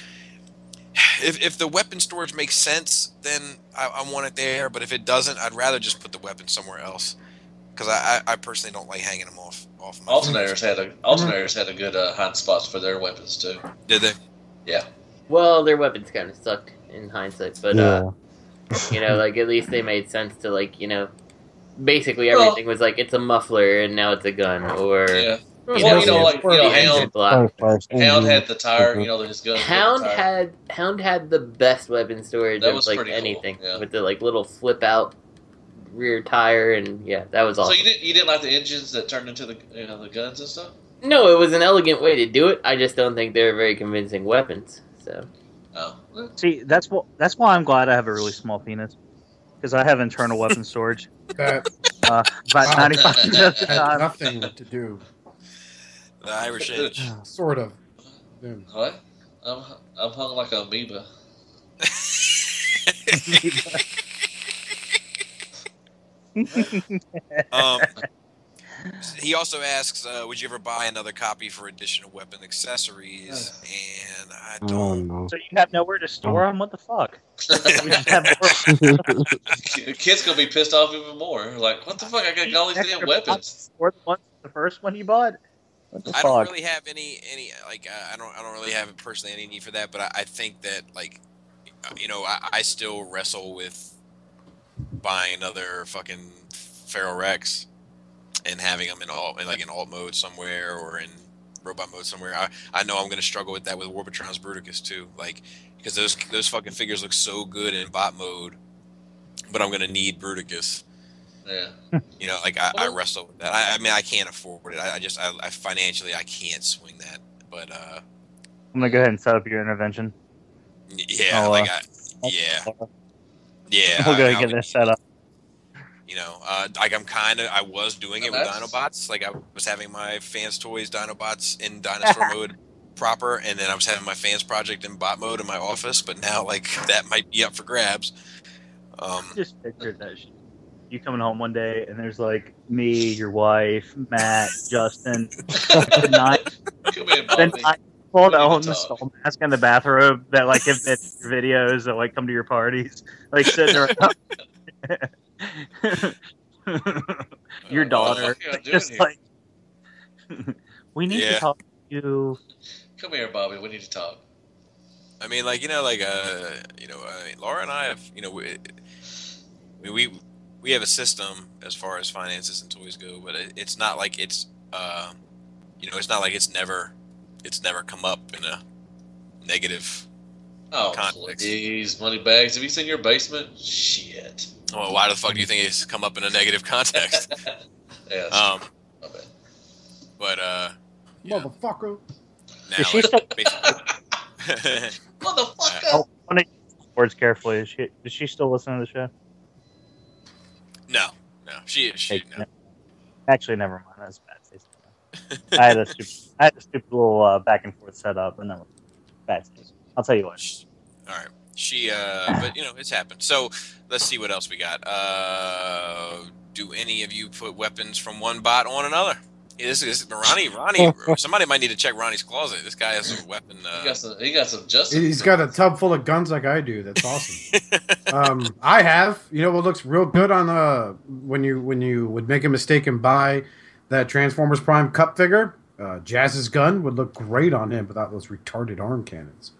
S6: the weapon storage makes sense, then I want it there. But if it doesn't, I'd rather just put the weapon somewhere else. Because I personally don't like hanging them off my
S1: Alternators had a good hiding spots for their weapons too.
S6: Did they?
S1: Yeah.
S7: Well, their weapons kind of sucked in hindsight, but like at least they made sense to basically everything was like it's a muffler and now it's a gun, or Hound
S1: had the tire, his gun.
S7: Hound had the best weapon storage of anything, with the little flip out rear tire, and that was awesome.
S1: So you didn't like the engines that turned into the the guns and stuff?
S7: No, it was an elegant way to do it. I just don't think they're very convincing weapons. So.
S1: Oh.
S8: See, that's why I'm glad I have a really small penis, because I have internal weapon storage.
S3: That
S8: about 95% of the time.
S3: Nothing to do.
S6: The Irish Edge.
S3: Sort of. Yeah.
S1: What? I'm hung like an amoeba.
S6: He also asks, would you ever buy another copy for additional weapon accessories? And I don't know.
S8: So you have nowhere to store them? What the fuck?
S1: Kids gonna be pissed off even more. Like, what the fuck? I got all these damn weapons.
S8: Or the first one you bought?
S6: I don't really have any I don't really have personally any need for that, but I think that you know, I still wrestle with buying another fucking Feral Rex and having them in alt mode somewhere or in robot mode somewhere. I know I'm going to struggle with that with Warbitron's Bruticus too, like because those fucking figures look so good in bot mode, but I'm going to need Bruticus.
S1: Yeah.
S6: You know, like I wrestle with that. I mean, I can't afford it. I financially I can't swing that. But
S8: I'm gonna go ahead and set up your intervention.
S6: Yeah, yeah.
S8: We'll go get this set up.
S6: You know, like I was doing it with Dinobots. Like I was having my Fans Toys Dinobots in dinosaur mode proper, and then I was having my Fans Project in bot mode in my office. But now, like that might be up for grabs.
S8: Just picture that shit. You coming home one day, and there's like me, your wife, Matt, Justin, the night. Pulled out the skull mask and the bathrobe that like if it's videos that like come to your parties, like sitting around. Your daughter, just like we need to talk to you.
S1: Come here, Bobby. We need to talk.
S6: I mean, like Laura and I have, we have a system as far as finances and toys go, but it's not like it's it's not like it's never come up in a negative context.
S1: Please, money bags. Have you seen your basement? Shit.
S6: Well, why the fuck do you think it's come up in a negative context?
S1: Yeah.
S6: But
S3: motherfucker.
S6: Now,
S8: is she still?
S1: Motherfucker.
S8: I want to use words carefully. Is she still listening to the show?
S6: No. She no.
S8: Actually, never mind. That's bad taste. I had a stupid little back and forth setup, and that was bad taste. I'll tell you what.
S6: All right. But it's happened. So let's see what else we got. Do any of you put weapons from one bot on another? This is Ronnie. Somebody might need to check Ronnie's closet. This guy has a weapon.
S1: He got some justice.
S3: He's got a tub full of guns like I do. That's awesome. I have. You know what looks real good on when you would make a mistake and buy that Transformers Prime Cup figure? Jazz's gun would look great on him without those retarded arm cannons.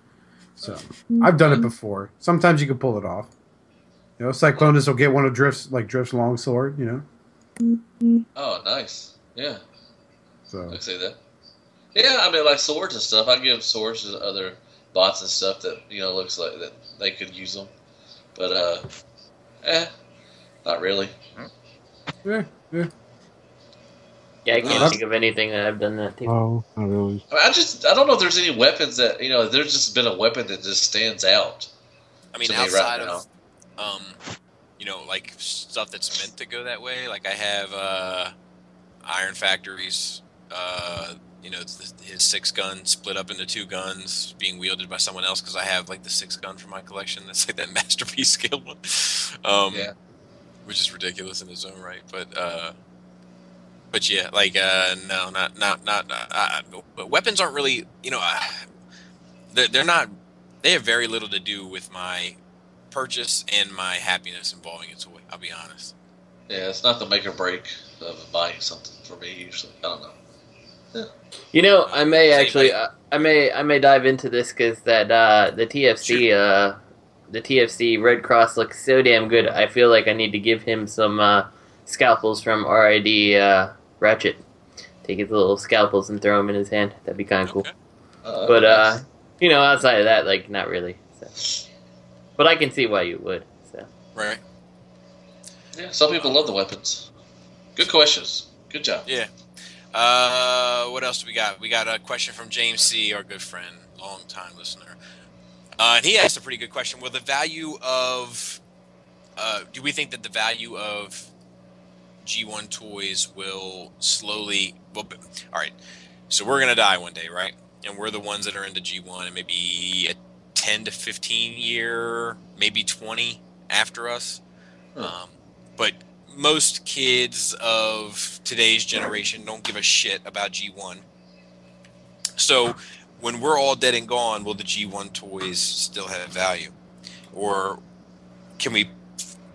S3: So I've done it before. Sometimes you can pull it off. Cyclonus will get one of Drift's longsword.
S1: Oh, nice. Yeah.
S3: So
S1: I say that. Yeah, I mean, like swords and stuff. I give swords to other bots and stuff that looks like that they could use them, but not really.
S3: Yeah.
S7: Yeah, I can't think of anything that I've done that to.
S4: Oh, not really.
S1: I mean, I don't know if there's any weapons that there's just been a weapon that just stands out.
S6: I mean, outside of like stuff that's meant to go that way. Like I have Iron Factory's his 6-gun split up into 2 guns being wielded by someone else because I have like the 6-gun from my collection. That's like that masterpiece scale one. Which is ridiculous in its own right, but yeah, like no, not weapons aren't really, they're not. They have very little to do with my purchase and my happiness involving a toy. I'll be honest.
S1: Yeah, it's not the make or break of buying something for me usually. I don't know.
S7: Yeah. I may actually, I may dive into this because that the TFC Red Cross looks so damn good. I feel like I need to give him some scalpels from RID Ratchet. Take his little scalpels and throw them in his hand. That'd be kind of cool. But outside of that, like not really. So. But I can see why you would. So.
S6: Right.
S1: Yeah, some people love the weapons. Good questions. Good job.
S6: Yeah. What else do we got? We got a question from James C., our good friend, long-time listener. And he asked a pretty good question. Will the value of... do we think that the value of G1 toys will slowly... Well, all right. So we're going to die one day, right? And we're the ones that are into G1 and maybe a 10 to 15 year, maybe 20 after us. But most kids of today's generation don't give a shit about G1. So when we're all dead and gone, will the G1 toys still have value? Or can we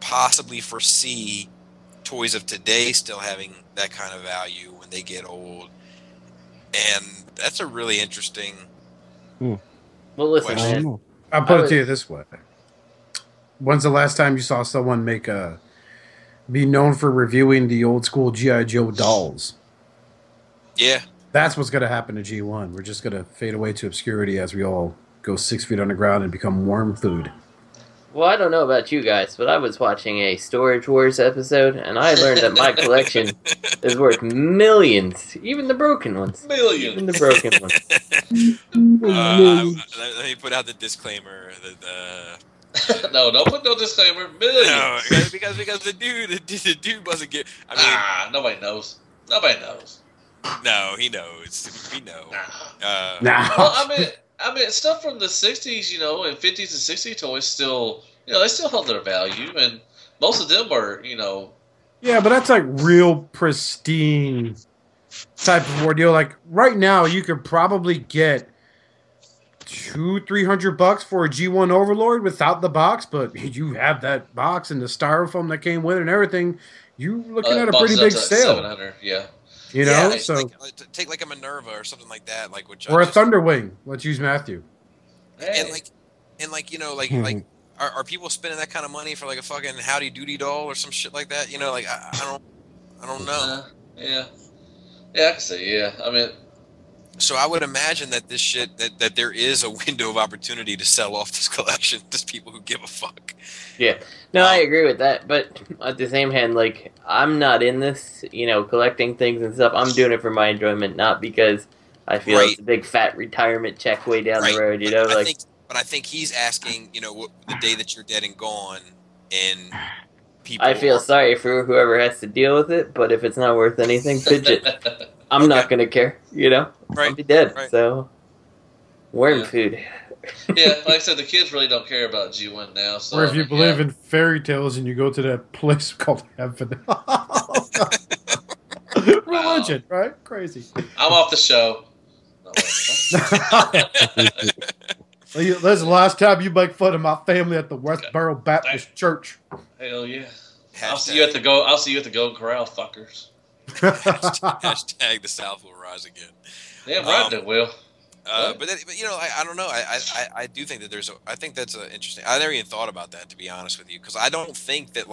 S6: possibly foresee toys of today still having that kind of value when they get old? And that's a really interesting
S7: Well, listen, man.
S3: I'll put it to you this way. When's the last time you saw someone be known for reviewing the old school G.I. Joe dolls?
S6: Yeah.
S3: That's what's going to happen to G1. We're just going to fade away to obscurity as we all go 6 feet underground and become worm food.
S7: Well, I don't know about you guys, but I was watching a Storage Wars episode, and I learned that my collection is worth millions, even the broken ones.
S1: Millions.
S7: Even the broken ones.
S6: Let me put out the disclaimer.
S1: No, don't put no disclaimer. Millions.
S6: No, because the dude wasn't get. I mean,
S1: nobody knows. Nobody knows.
S6: No, he knows. We know.
S1: Well, I mean, stuff from the '60s, and '50s and '60s toys still, they still hold their value, and most of them are,
S3: Yeah, but that's like real pristine type of ordeal. Like right now, you could probably get $200-300 for a G1 Overlord without the box, but you have that box and the styrofoam that came with it and everything. You're looking at a pretty big sale.
S1: $700, yeah.
S3: So
S6: take like a Minerva or something like that, like
S3: or a Thunderwing. Let's use Matthew.
S1: Hey.
S6: And are people spending that kind of money for like a fucking Howdy Doody doll or some shit like that? I don't know.
S1: Yeah, I can say yeah. I mean,
S6: so I would imagine that this shit that there is a window of opportunity to sell off this collection to people who give a fuck.
S7: Yeah, no, I agree with that. But at the same hand, like I'm not in this, collecting things and stuff. I'm doing it for my enjoyment, not because I feel it's a big fat retirement check way down the road.
S6: But I think he's asking, the day that you're dead and gone, and people.
S7: I feel sorry for whoever has to deal with it, but if it's not worth anything, fidget. I'm not gonna care, I'll be dead.
S6: Right.
S7: So, worm food.
S1: Yeah, like I said, the kids really don't care about G1 now. So,
S3: or if you believe in fairy tales and you go to that place called heaven. Religion, right? Crazy.
S1: I'm off the show.
S3: This is the last time you make fun of my family at the Westboro Baptist Church.
S1: Hell yeah! I'll see you at the Golden Corral, fuckers.
S6: Hashtag the South will rise again.
S1: Yeah, right. It will.
S6: But I don't know. I do think that I think that's interesting. I never even thought about that, to be honest with you, because I don't think that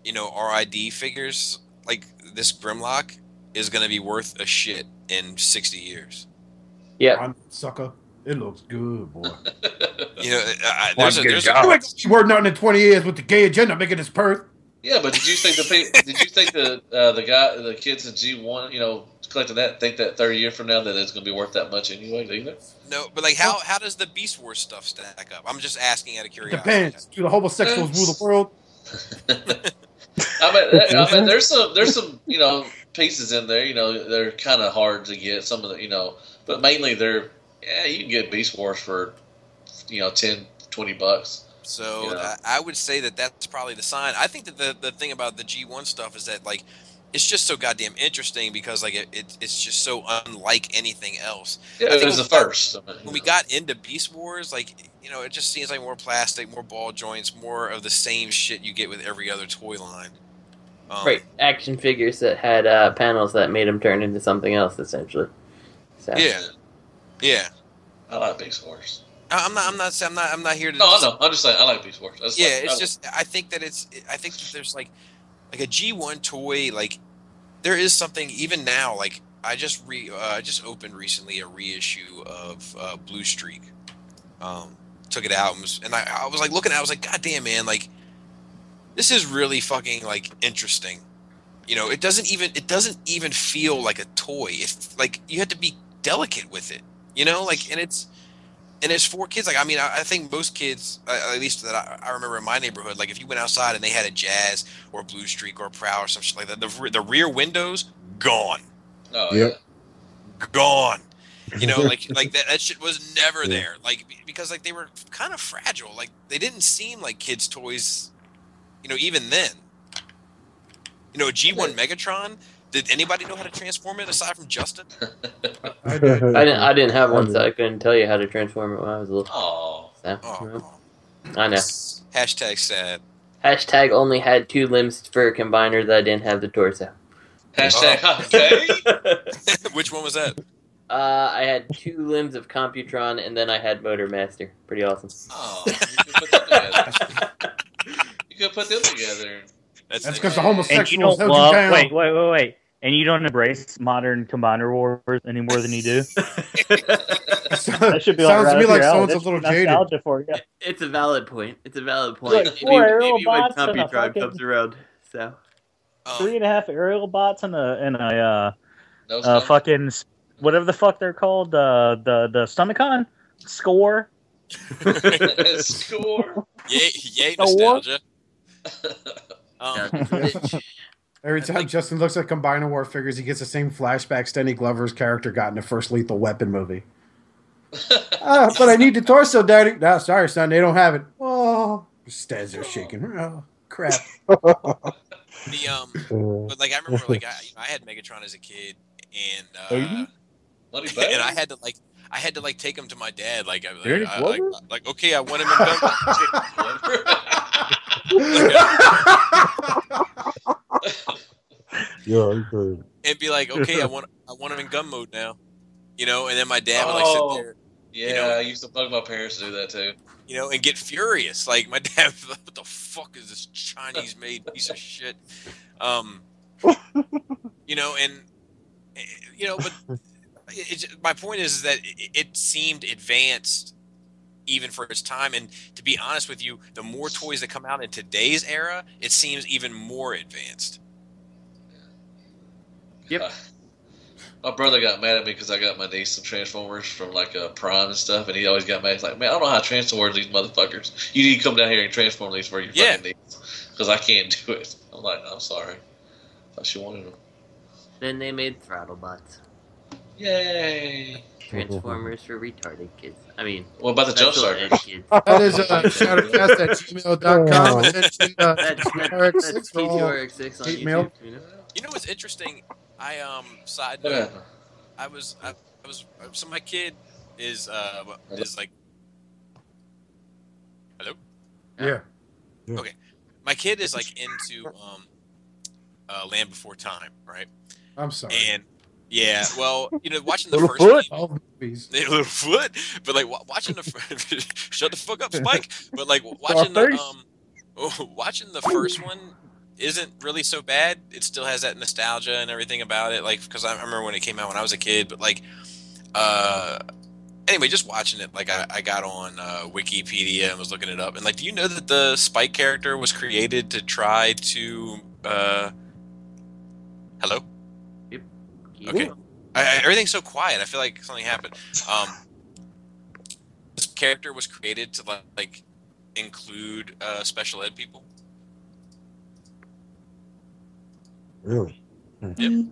S6: RID figures like this Grimlock is going to be worth a shit in 60 years.
S7: Yeah,
S3: sucker. It looks good, boy.
S6: There's
S3: you ain't word nothing in 20 years with the gay agenda making this Perth.
S1: Yeah, but did you think the kids in G1, collecting that, think that 30 years from now that it's going to be worth that much anyway, either?
S6: No, but how does the Beast Wars stuff stack up? I'm just asking out of curiosity.
S3: Depends. Do the homosexuals rule the world?
S1: I mean, there's some pieces in there, they're kind of hard to get. Some of the, but mainly you can get Beast Wars for, $10-20.
S6: So I would say that that's probably the sign. I think that the thing about the G1 stuff is that it's just so goddamn interesting because it's just so unlike anything else.
S1: Yeah, it was the first.
S6: When we got into Beast Wars, it just seems like more plastic, more ball joints, more of the same shit you get with every other toy line.
S7: Right, action figures that had panels that made them turn into something else, essentially. So.
S6: Yeah.
S1: I like Beast Wars.
S6: I'm not here to.
S1: No, I know. I'm just saying I like Beast Wars.
S6: I think that there's like a G1 toy. Like there is something even now. Like I just opened recently a reissue of Blue Streak. Took it out and I was like looking at it, I was like, God damn, man, like this is really fucking like interesting. It doesn't even feel like a toy. It's like you have to be delicate with it. And it's for kids. Like, I mean, I think most kids, at least that I remember in my neighborhood, like if you went outside and they had a Jazz or a Blue Streak or a Prowl or some shit like that, the rear windows gone.
S1: Oh yeah,
S6: gone. Like that shit was never there. Like because like they were kind of fragile. Like they didn't seem like kids' toys. Even then. A G1 Megatron. Did anybody know how to transform it aside from Justin?
S7: I didn't have one, so I couldn't tell you how to transform it when I was little.
S1: Oh.
S7: I know.
S6: Hashtag sad.
S7: Hashtag only had 2 limbs for a combiner that I didn't have the torso.
S1: Hashtag okay.
S6: Which one was that?
S7: I had 2 limbs of Computron, and then I had Motor Master. Pretty awesome.
S1: Oh, you can put that together. You could put them together.
S3: That's because the
S5: And you
S3: homosexuals
S5: don't
S3: held you
S5: love.
S3: down.
S5: Wait. And you don't embrace modern combiner wars any more than you do. That should be
S3: Sounds
S5: right
S3: to me
S5: up
S3: like
S5: your alley.
S3: someone's a
S5: That should
S3: little
S5: be
S3: jaded.
S5: nostalgia for you.
S7: It's a valid point. It's a valid point.
S5: Look,
S7: Maybe,
S5: 4 aerial
S7: maybe when
S5: bots and
S7: Puppy
S5: a
S7: Drive
S5: fucking
S7: comes around. So
S5: 3.5 aerial bots and a
S1: Those
S5: fucking whatever the fuck they're called, the Stomachon score.
S1: Score.
S6: Yay, nostalgia.
S3: Every time Justin looks at Combiner War figures, he gets the same flashbacks Danny Glover's character got in the first Lethal Weapon movie. But I need the torso, Daddy. No, sorry, son, they don't have it. Oh, stands there shaking. Oh, crap.
S6: But like I remember, like I had Megatron as a kid, and and I had to like take him to my dad. Like okay, I want him in gun. And be like, okay, I want him in gun mode now, you know. And then my dad would like sit there.
S1: Yeah,
S6: you know,
S1: I used to bug my parents to do that too.
S6: You know, and get furious. Like my dad, what the fuck is this Chinese-made piece of shit? You know, and you know, but my point is that it seemed advanced even for its time. And to be honest with you, the more toys that come out in today's era, it seems even more advanced.
S7: Yep.
S1: My brother got mad at me because I got my niece some Transformers from like Prime and stuff, and he always got mad. He's like, "Man, I don't know how to transform these motherfuckers. You need to come down here and transform these for your fucking niece, because I can't do it." I'm like, "I'm sorry. I thought you wanted them."
S7: Then they made Throttlebots.
S1: Yay!
S7: Transformers for retarded kids. I mean,
S1: what about the jump starters?
S3: That is shoutouts@gmail.com.
S7: That's T2RX6 on YouTube.
S6: You know what's interesting? Side note, I was so my kid is like, hello?
S3: Yeah.
S6: Okay. My kid is like into Land Before Time, right?
S3: I'm sorry.
S6: And yeah, well, you know, watching the
S3: Little
S6: first
S3: foot.
S6: one, Little Foot, but like watching the shut the fuck up, Spike. But like watching the first one isn't really so bad. It still has that nostalgia and everything about it, like, because I remember when it came out when I was a kid. But like, anyway, just watching it, like I got on Wikipedia and was looking it up, and like, do you know that the Spike character was created to try to hello?
S7: Yep.
S6: Okay. Everything's so quiet. I feel like something happened. This character was created to like include special ed people.
S4: Really?
S6: Yep.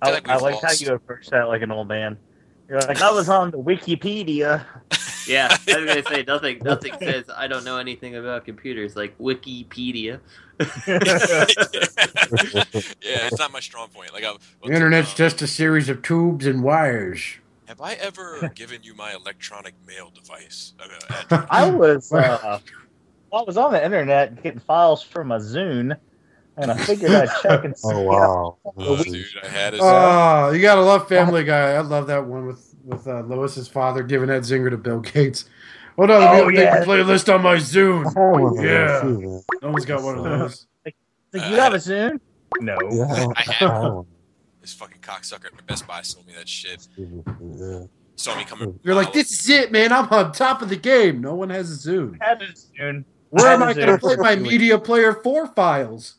S5: I like how you approach that like an old man. You're like, I was on the Wikipedia.
S7: Yeah, I was gonna say nothing says I don't know anything about computers like Wikipedia.
S6: Yeah, it's not my strong point. Like,
S3: the internet's just a series of tubes and wires.
S6: Have I ever given you my electronic mail device?
S5: I was on the internet getting files from a Zune, and I figured I'd check and see.
S4: Oh wow!
S6: Dude, I had a
S3: Oh, you gotta love Family Guy. I love that one with Lois's father giving that zinger to Bill Gates. Hold on, let me update the playlist on my Zune. Yeah, no one's got one of those.
S5: Like, you have a Zune? No.
S4: Yeah,
S6: I have. This fucking cocksucker at Best Buy sold me that shit.
S4: Yeah.
S6: Saw me coming.
S3: You're like, this is it, man. I'm on top of the game. No one has a Zune.
S5: I had a Zune.
S3: Where am I going to play my Media Player 4 files?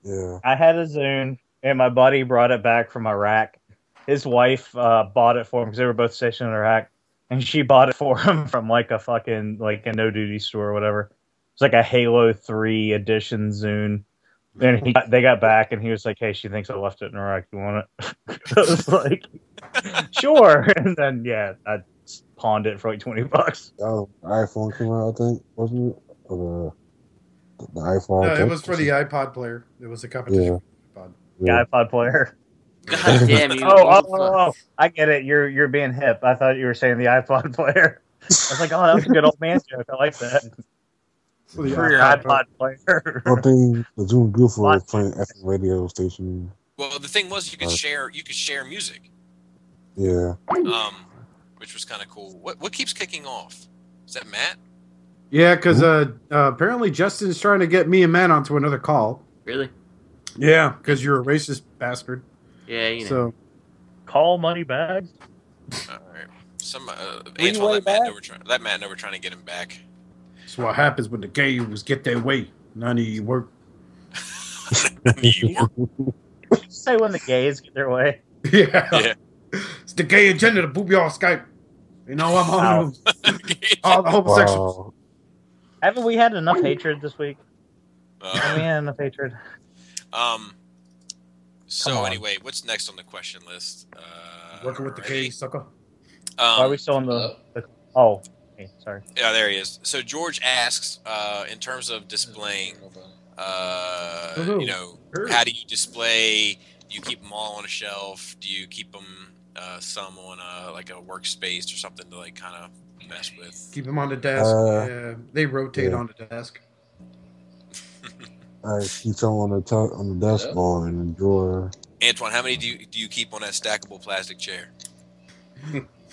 S4: Yeah.
S5: I had a Zune, and my buddy brought it back from Iraq. His wife bought it for him because they were both stationed in Iraq, and she bought it for him from like a fucking like a no duty store or whatever. It's like a Halo 3 edition Zune. And they got back, and he was like, "Hey, she thinks I left it in Iraq. You want it?" I was like, "Sure." And then I pawned it for like $20.
S4: The iPhone came out, I think, wasn't it? Or the iPhone.
S3: No, it was for the iPod player. It was a competition.
S4: Yeah.
S5: The iPod player.
S7: God damn you!
S5: Oh! I get it. You're being hip. I thought you were saying the iPod player. I was like, "Oh, that was a good old man joke. I like that." For your iPod player.
S4: I think the Zoom beautiful was playing FM radio station.
S6: Well, the thing was, you could share music.
S4: Yeah.
S6: Which was kind of cool. What keeps kicking off? Is that Matt?
S3: Yeah, because apparently Justin's trying to get me and Matt onto another call.
S7: Really?
S3: Yeah, because you're a racist bastard.
S7: Yeah, you know.
S3: So
S5: Call money bags.
S6: All right. Some
S8: Three-way
S6: Antoine, let
S8: back?
S6: Matt know we're trying to get him back.
S3: that's what happens when the gays get their way. None of you work.
S5: Say when the gays get their way.
S3: Yeah. It's the gay agenda to boop you on Skype. You know, I'm on all the homosexuals.
S4: Wow.
S5: Haven't we had enough hatred this week?
S6: Uh,
S5: Haven't we had enough hatred?
S6: So
S5: Come on.
S6: anyway, what's next on the question list?
S3: Working with the
S6: already?
S3: gay sucker.
S5: Why are we still in the oh, okay, sorry.
S6: Yeah, there he is. So George asks, in terms of displaying, you know, how do you display? Do you keep them all on a shelf? Do you keep them some on a workspace or something to like kind of mess with?
S3: Keep them on the desk. Yeah, they rotate on the desk.
S4: I keep some on the desk or in the drawer.
S6: Antoine, how many do you keep on that stackable plastic chair?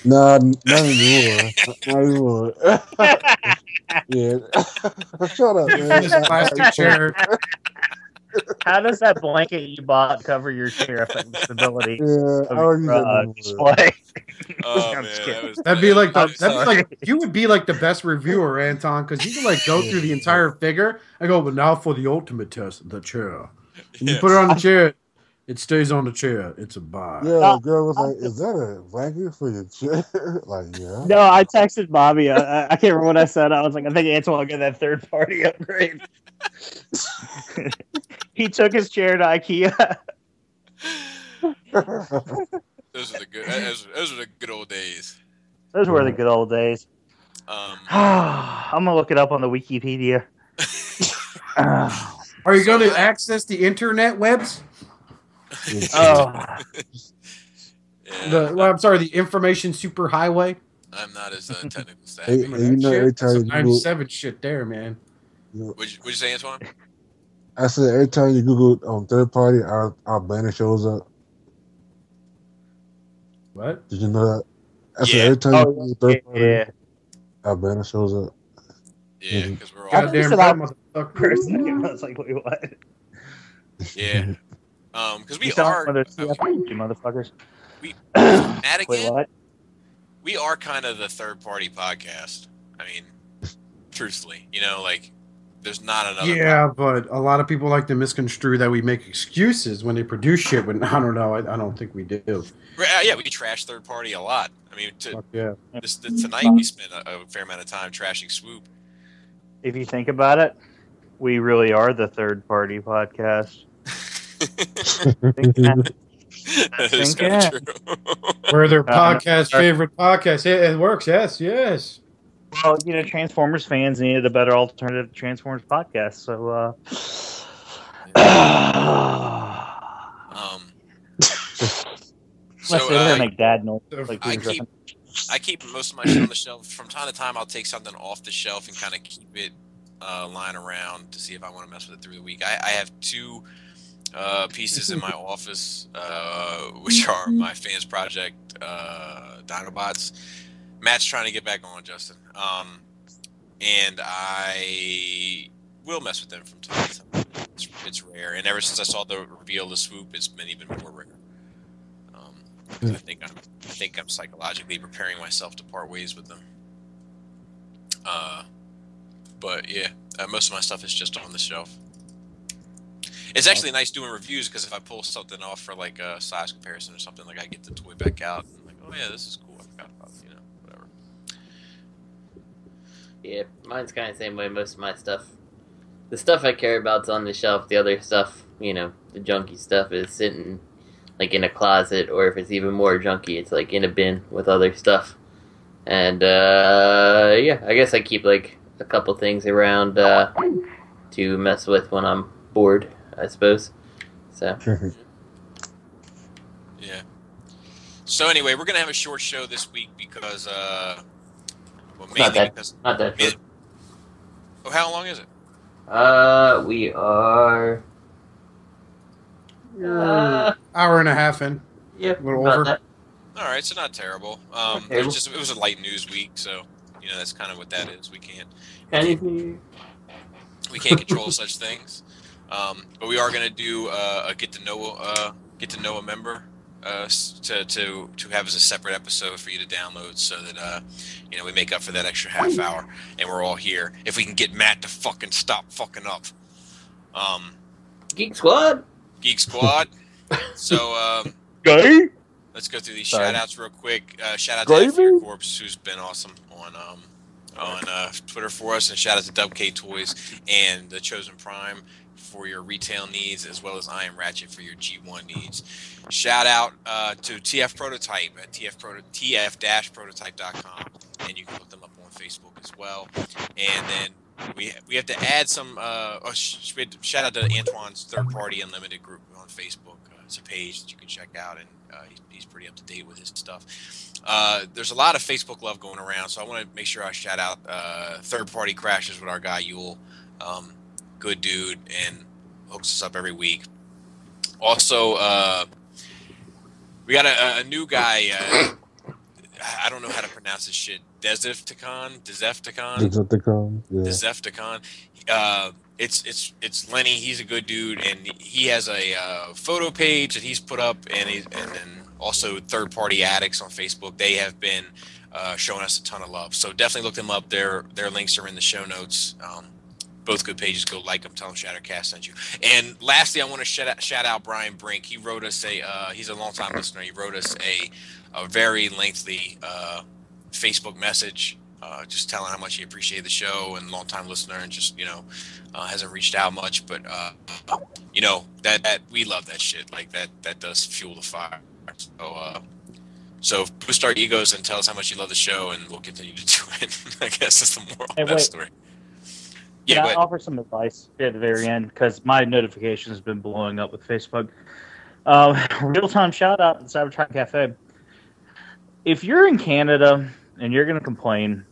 S4: Nah, not anymore. Not anymore. Yeah. Shut up, man.
S3: This plastic chair.
S5: How does that blanket you bought cover your chair affect the stability
S4: Yeah, I don't use that anymore.
S5: display?
S6: Oh
S5: I'm
S6: man,
S5: just kidding.
S3: That'd be like you would be like the best reviewer, Anton, because you can like go through the entire figure and go, but now for the ultimate test, the chair. And you put it on the chair, it stays on the chair. It's a buy.
S4: Yeah, the girl was like, "Is that a blanket for your chair?" Like, yeah.
S8: No, I texted Bobby. I can't remember what I said. I was like, I think Antoine will get that third party upgrade. He took his chair to IKEA.
S6: Those are the good old days.
S8: Those were the good old days. I'm gonna look it up on the Wikipedia.
S3: Are you going to access the internet webs?
S8: Oh,
S6: Yeah,
S3: I'm sorry, the information superhighway.
S6: I'm not as technical savvy.
S4: Hey, you know, every time you Google,
S3: 97 shit there, man.
S6: What'd you say, Antoine?
S4: I said every time you Google third party, our banner shows up.
S3: What?
S4: Did you know that? I said
S6: Yeah.
S4: every time you Google third party,
S8: yeah.
S4: our banner shows up.
S6: Yeah, because we're all
S3: Goddamn
S8: said
S3: right,
S8: I-
S3: motherfucker.
S8: For a second, I was like, wait, what?
S6: yeah. Because we
S8: You sound
S6: are
S8: like one of those TFG motherfuckers.
S6: Mad
S8: Wait,
S6: again.
S8: what?
S6: We are kind of the third party podcast. I mean, truthfully, you know, like there's not another.
S3: Yeah, but a lot of people like to misconstrue that we make excuses when they produce shit. When I don't know, I don't think we do.
S6: Yeah, we trash third party a lot. I mean,
S3: Fuck yeah.
S6: tonight we spent a fair amount of time trashing Swoop.
S8: If you think about it, we really are the third party podcast. Think that.
S6: That is
S8: think
S6: kind
S8: that.
S6: of true.
S3: We're their podcast favorite podcast. It works. Yes.
S8: Well, you know, Transformers fans needed a better alternative to Transformers podcast, so
S6: So
S8: they make dad noise.
S6: I keep most of my shit on the shelf. From time to time, I'll take something off the shelf and kind of keep it lying around to see if I want to mess with it through the week. I have two pieces in my office, which are my fans project Dinobots. Matt's trying to get back on, Justin, and I will mess with them from time to time. It's rare, and ever since I saw the reveal of the Swoop, it's been even more rare. I think I'm psychologically preparing myself to part ways with them. But yeah, most of my stuff is just on the shelf. It's actually nice doing reviews because if I pull something off for like a size comparison or something, like I get the toy back out and like, oh yeah, this is cool. I forgot about it, you know, whatever.
S7: Yeah, mine's kind of the same way. Most of my stuff, the stuff I care about's on the shelf. The other stuff, you know, the junky stuff is sitting like in a closet, or if it's even more junky, it's like in a bin with other stuff. And yeah, I guess I keep like a couple things around to mess with when I'm bored, I suppose. So
S6: yeah. So anyway, we're gonna have a short show this week because well, mainly because
S7: not that short.
S6: Oh, how long is it?
S7: We are
S3: Hour and a half in.
S7: yeah,
S3: A little
S7: about
S3: over.
S7: that.
S6: All right, so not terrible.
S7: Not
S6: It
S7: terrible.
S6: was a light news week, so You know, that's kind of what that is. We can't control such things. But we are going to do a get to know a member to have as a separate episode for you to download, so that you know, we make up for that extra half hour, and we're all here. If we can get Matt to fucking stop fucking up.
S7: Geek Squad.
S6: So
S8: Gay?
S6: let's go through these
S8: Sorry.
S6: shout outs real quick. Shout out to Fear Corpse, who's been awesome on Twitter for us, and shout out to Dub K Toys and the Chosen Prime for your retail needs, as well as I Am Ratchet for your G1 needs. Shout out to TF Prototype at tf-prototype.com, and you can look them up on Facebook as well. And then we have to add some. Shout out to Antoine's Third Party Unlimited group on Facebook. It's a page that you can check out, and he's pretty up to date with his stuff. There's a lot of Facebook love going around, so I want to make sure I shout out Third Party Crashes with our guy Yule. Good dude, and hooks us up every week. Also, we got a new guy. I don't know how to pronounce this shit. Dezefticon. It's Lenny. He's a good dude, and he has a photo page that he's put up, and then also Third Party Addicts on Facebook. They have been showing us a ton of love, so definitely look them up. Their links are in the show notes. Both good pages. Go like them. Tell them Shattercast sent you. And lastly, I want to shout out Brian Brink. He wrote us he's a longtime listener. He wrote us a very lengthy Facebook message, just telling how much he appreciated the show, and longtime listener, and just, you know, hasn't reached out much, but you know, that we love that shit. Like that does fuel the fire. So boost our egos and tell us how much you love the show, and we'll continue to do it. I guess that's the moral of that story.
S8: Can I offer some advice at the very end? Because my notification has been blowing up with Facebook. Real-time shout-out to Cybertron Cafe. If you're in Canada and you're going to complain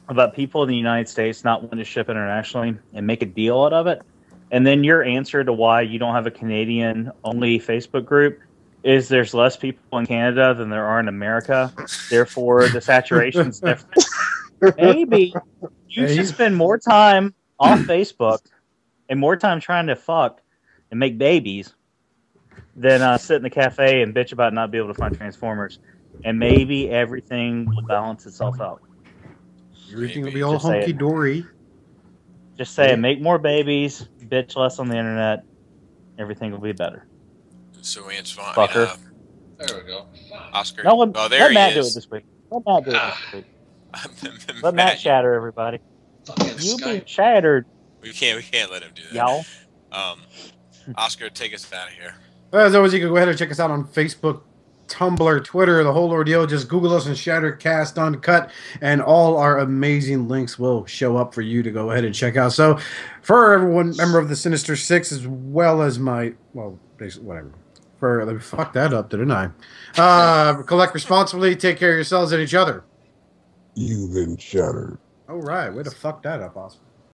S8: about people in the United States not wanting to ship internationally and make a deal out of it, and then your answer to why you don't have a Canadian-only Facebook group is there's less people in Canada than there are in America, therefore the saturation's different. Maybe you should spend more time on Facebook and more time trying to fuck and make babies than sit in the cafe and bitch about not being able to find Transformers. And maybe everything will balance itself out.
S3: Everything will be all hunky-dory.
S8: Just say, make more babies, bitch less on the internet, everything will be better.
S6: So Antoine,
S8: fucker.
S1: There we go.
S6: Oscar.
S8: No,
S6: there
S8: let Matt
S6: he
S8: do
S6: is.
S8: it this week. Let Matt shatter everybody. You be shattered.
S6: We can't let him do that.
S8: Y'all.
S6: Oscar, take us out of here.
S3: As always, you can go ahead and check us out on Facebook, Tumblr, Twitter, the whole ordeal. Just Google us and Shattercast Uncut, and all our amazing links will show up for you to go ahead and check out. So, for everyone, member of the Sinister Six, as well as my, well, basically, whatever. Let me fuck that up, didn't I? Collect responsibly, take care of yourselves and each other.
S4: You've been shattered.
S3: All right, way to fuck that up, Oscar.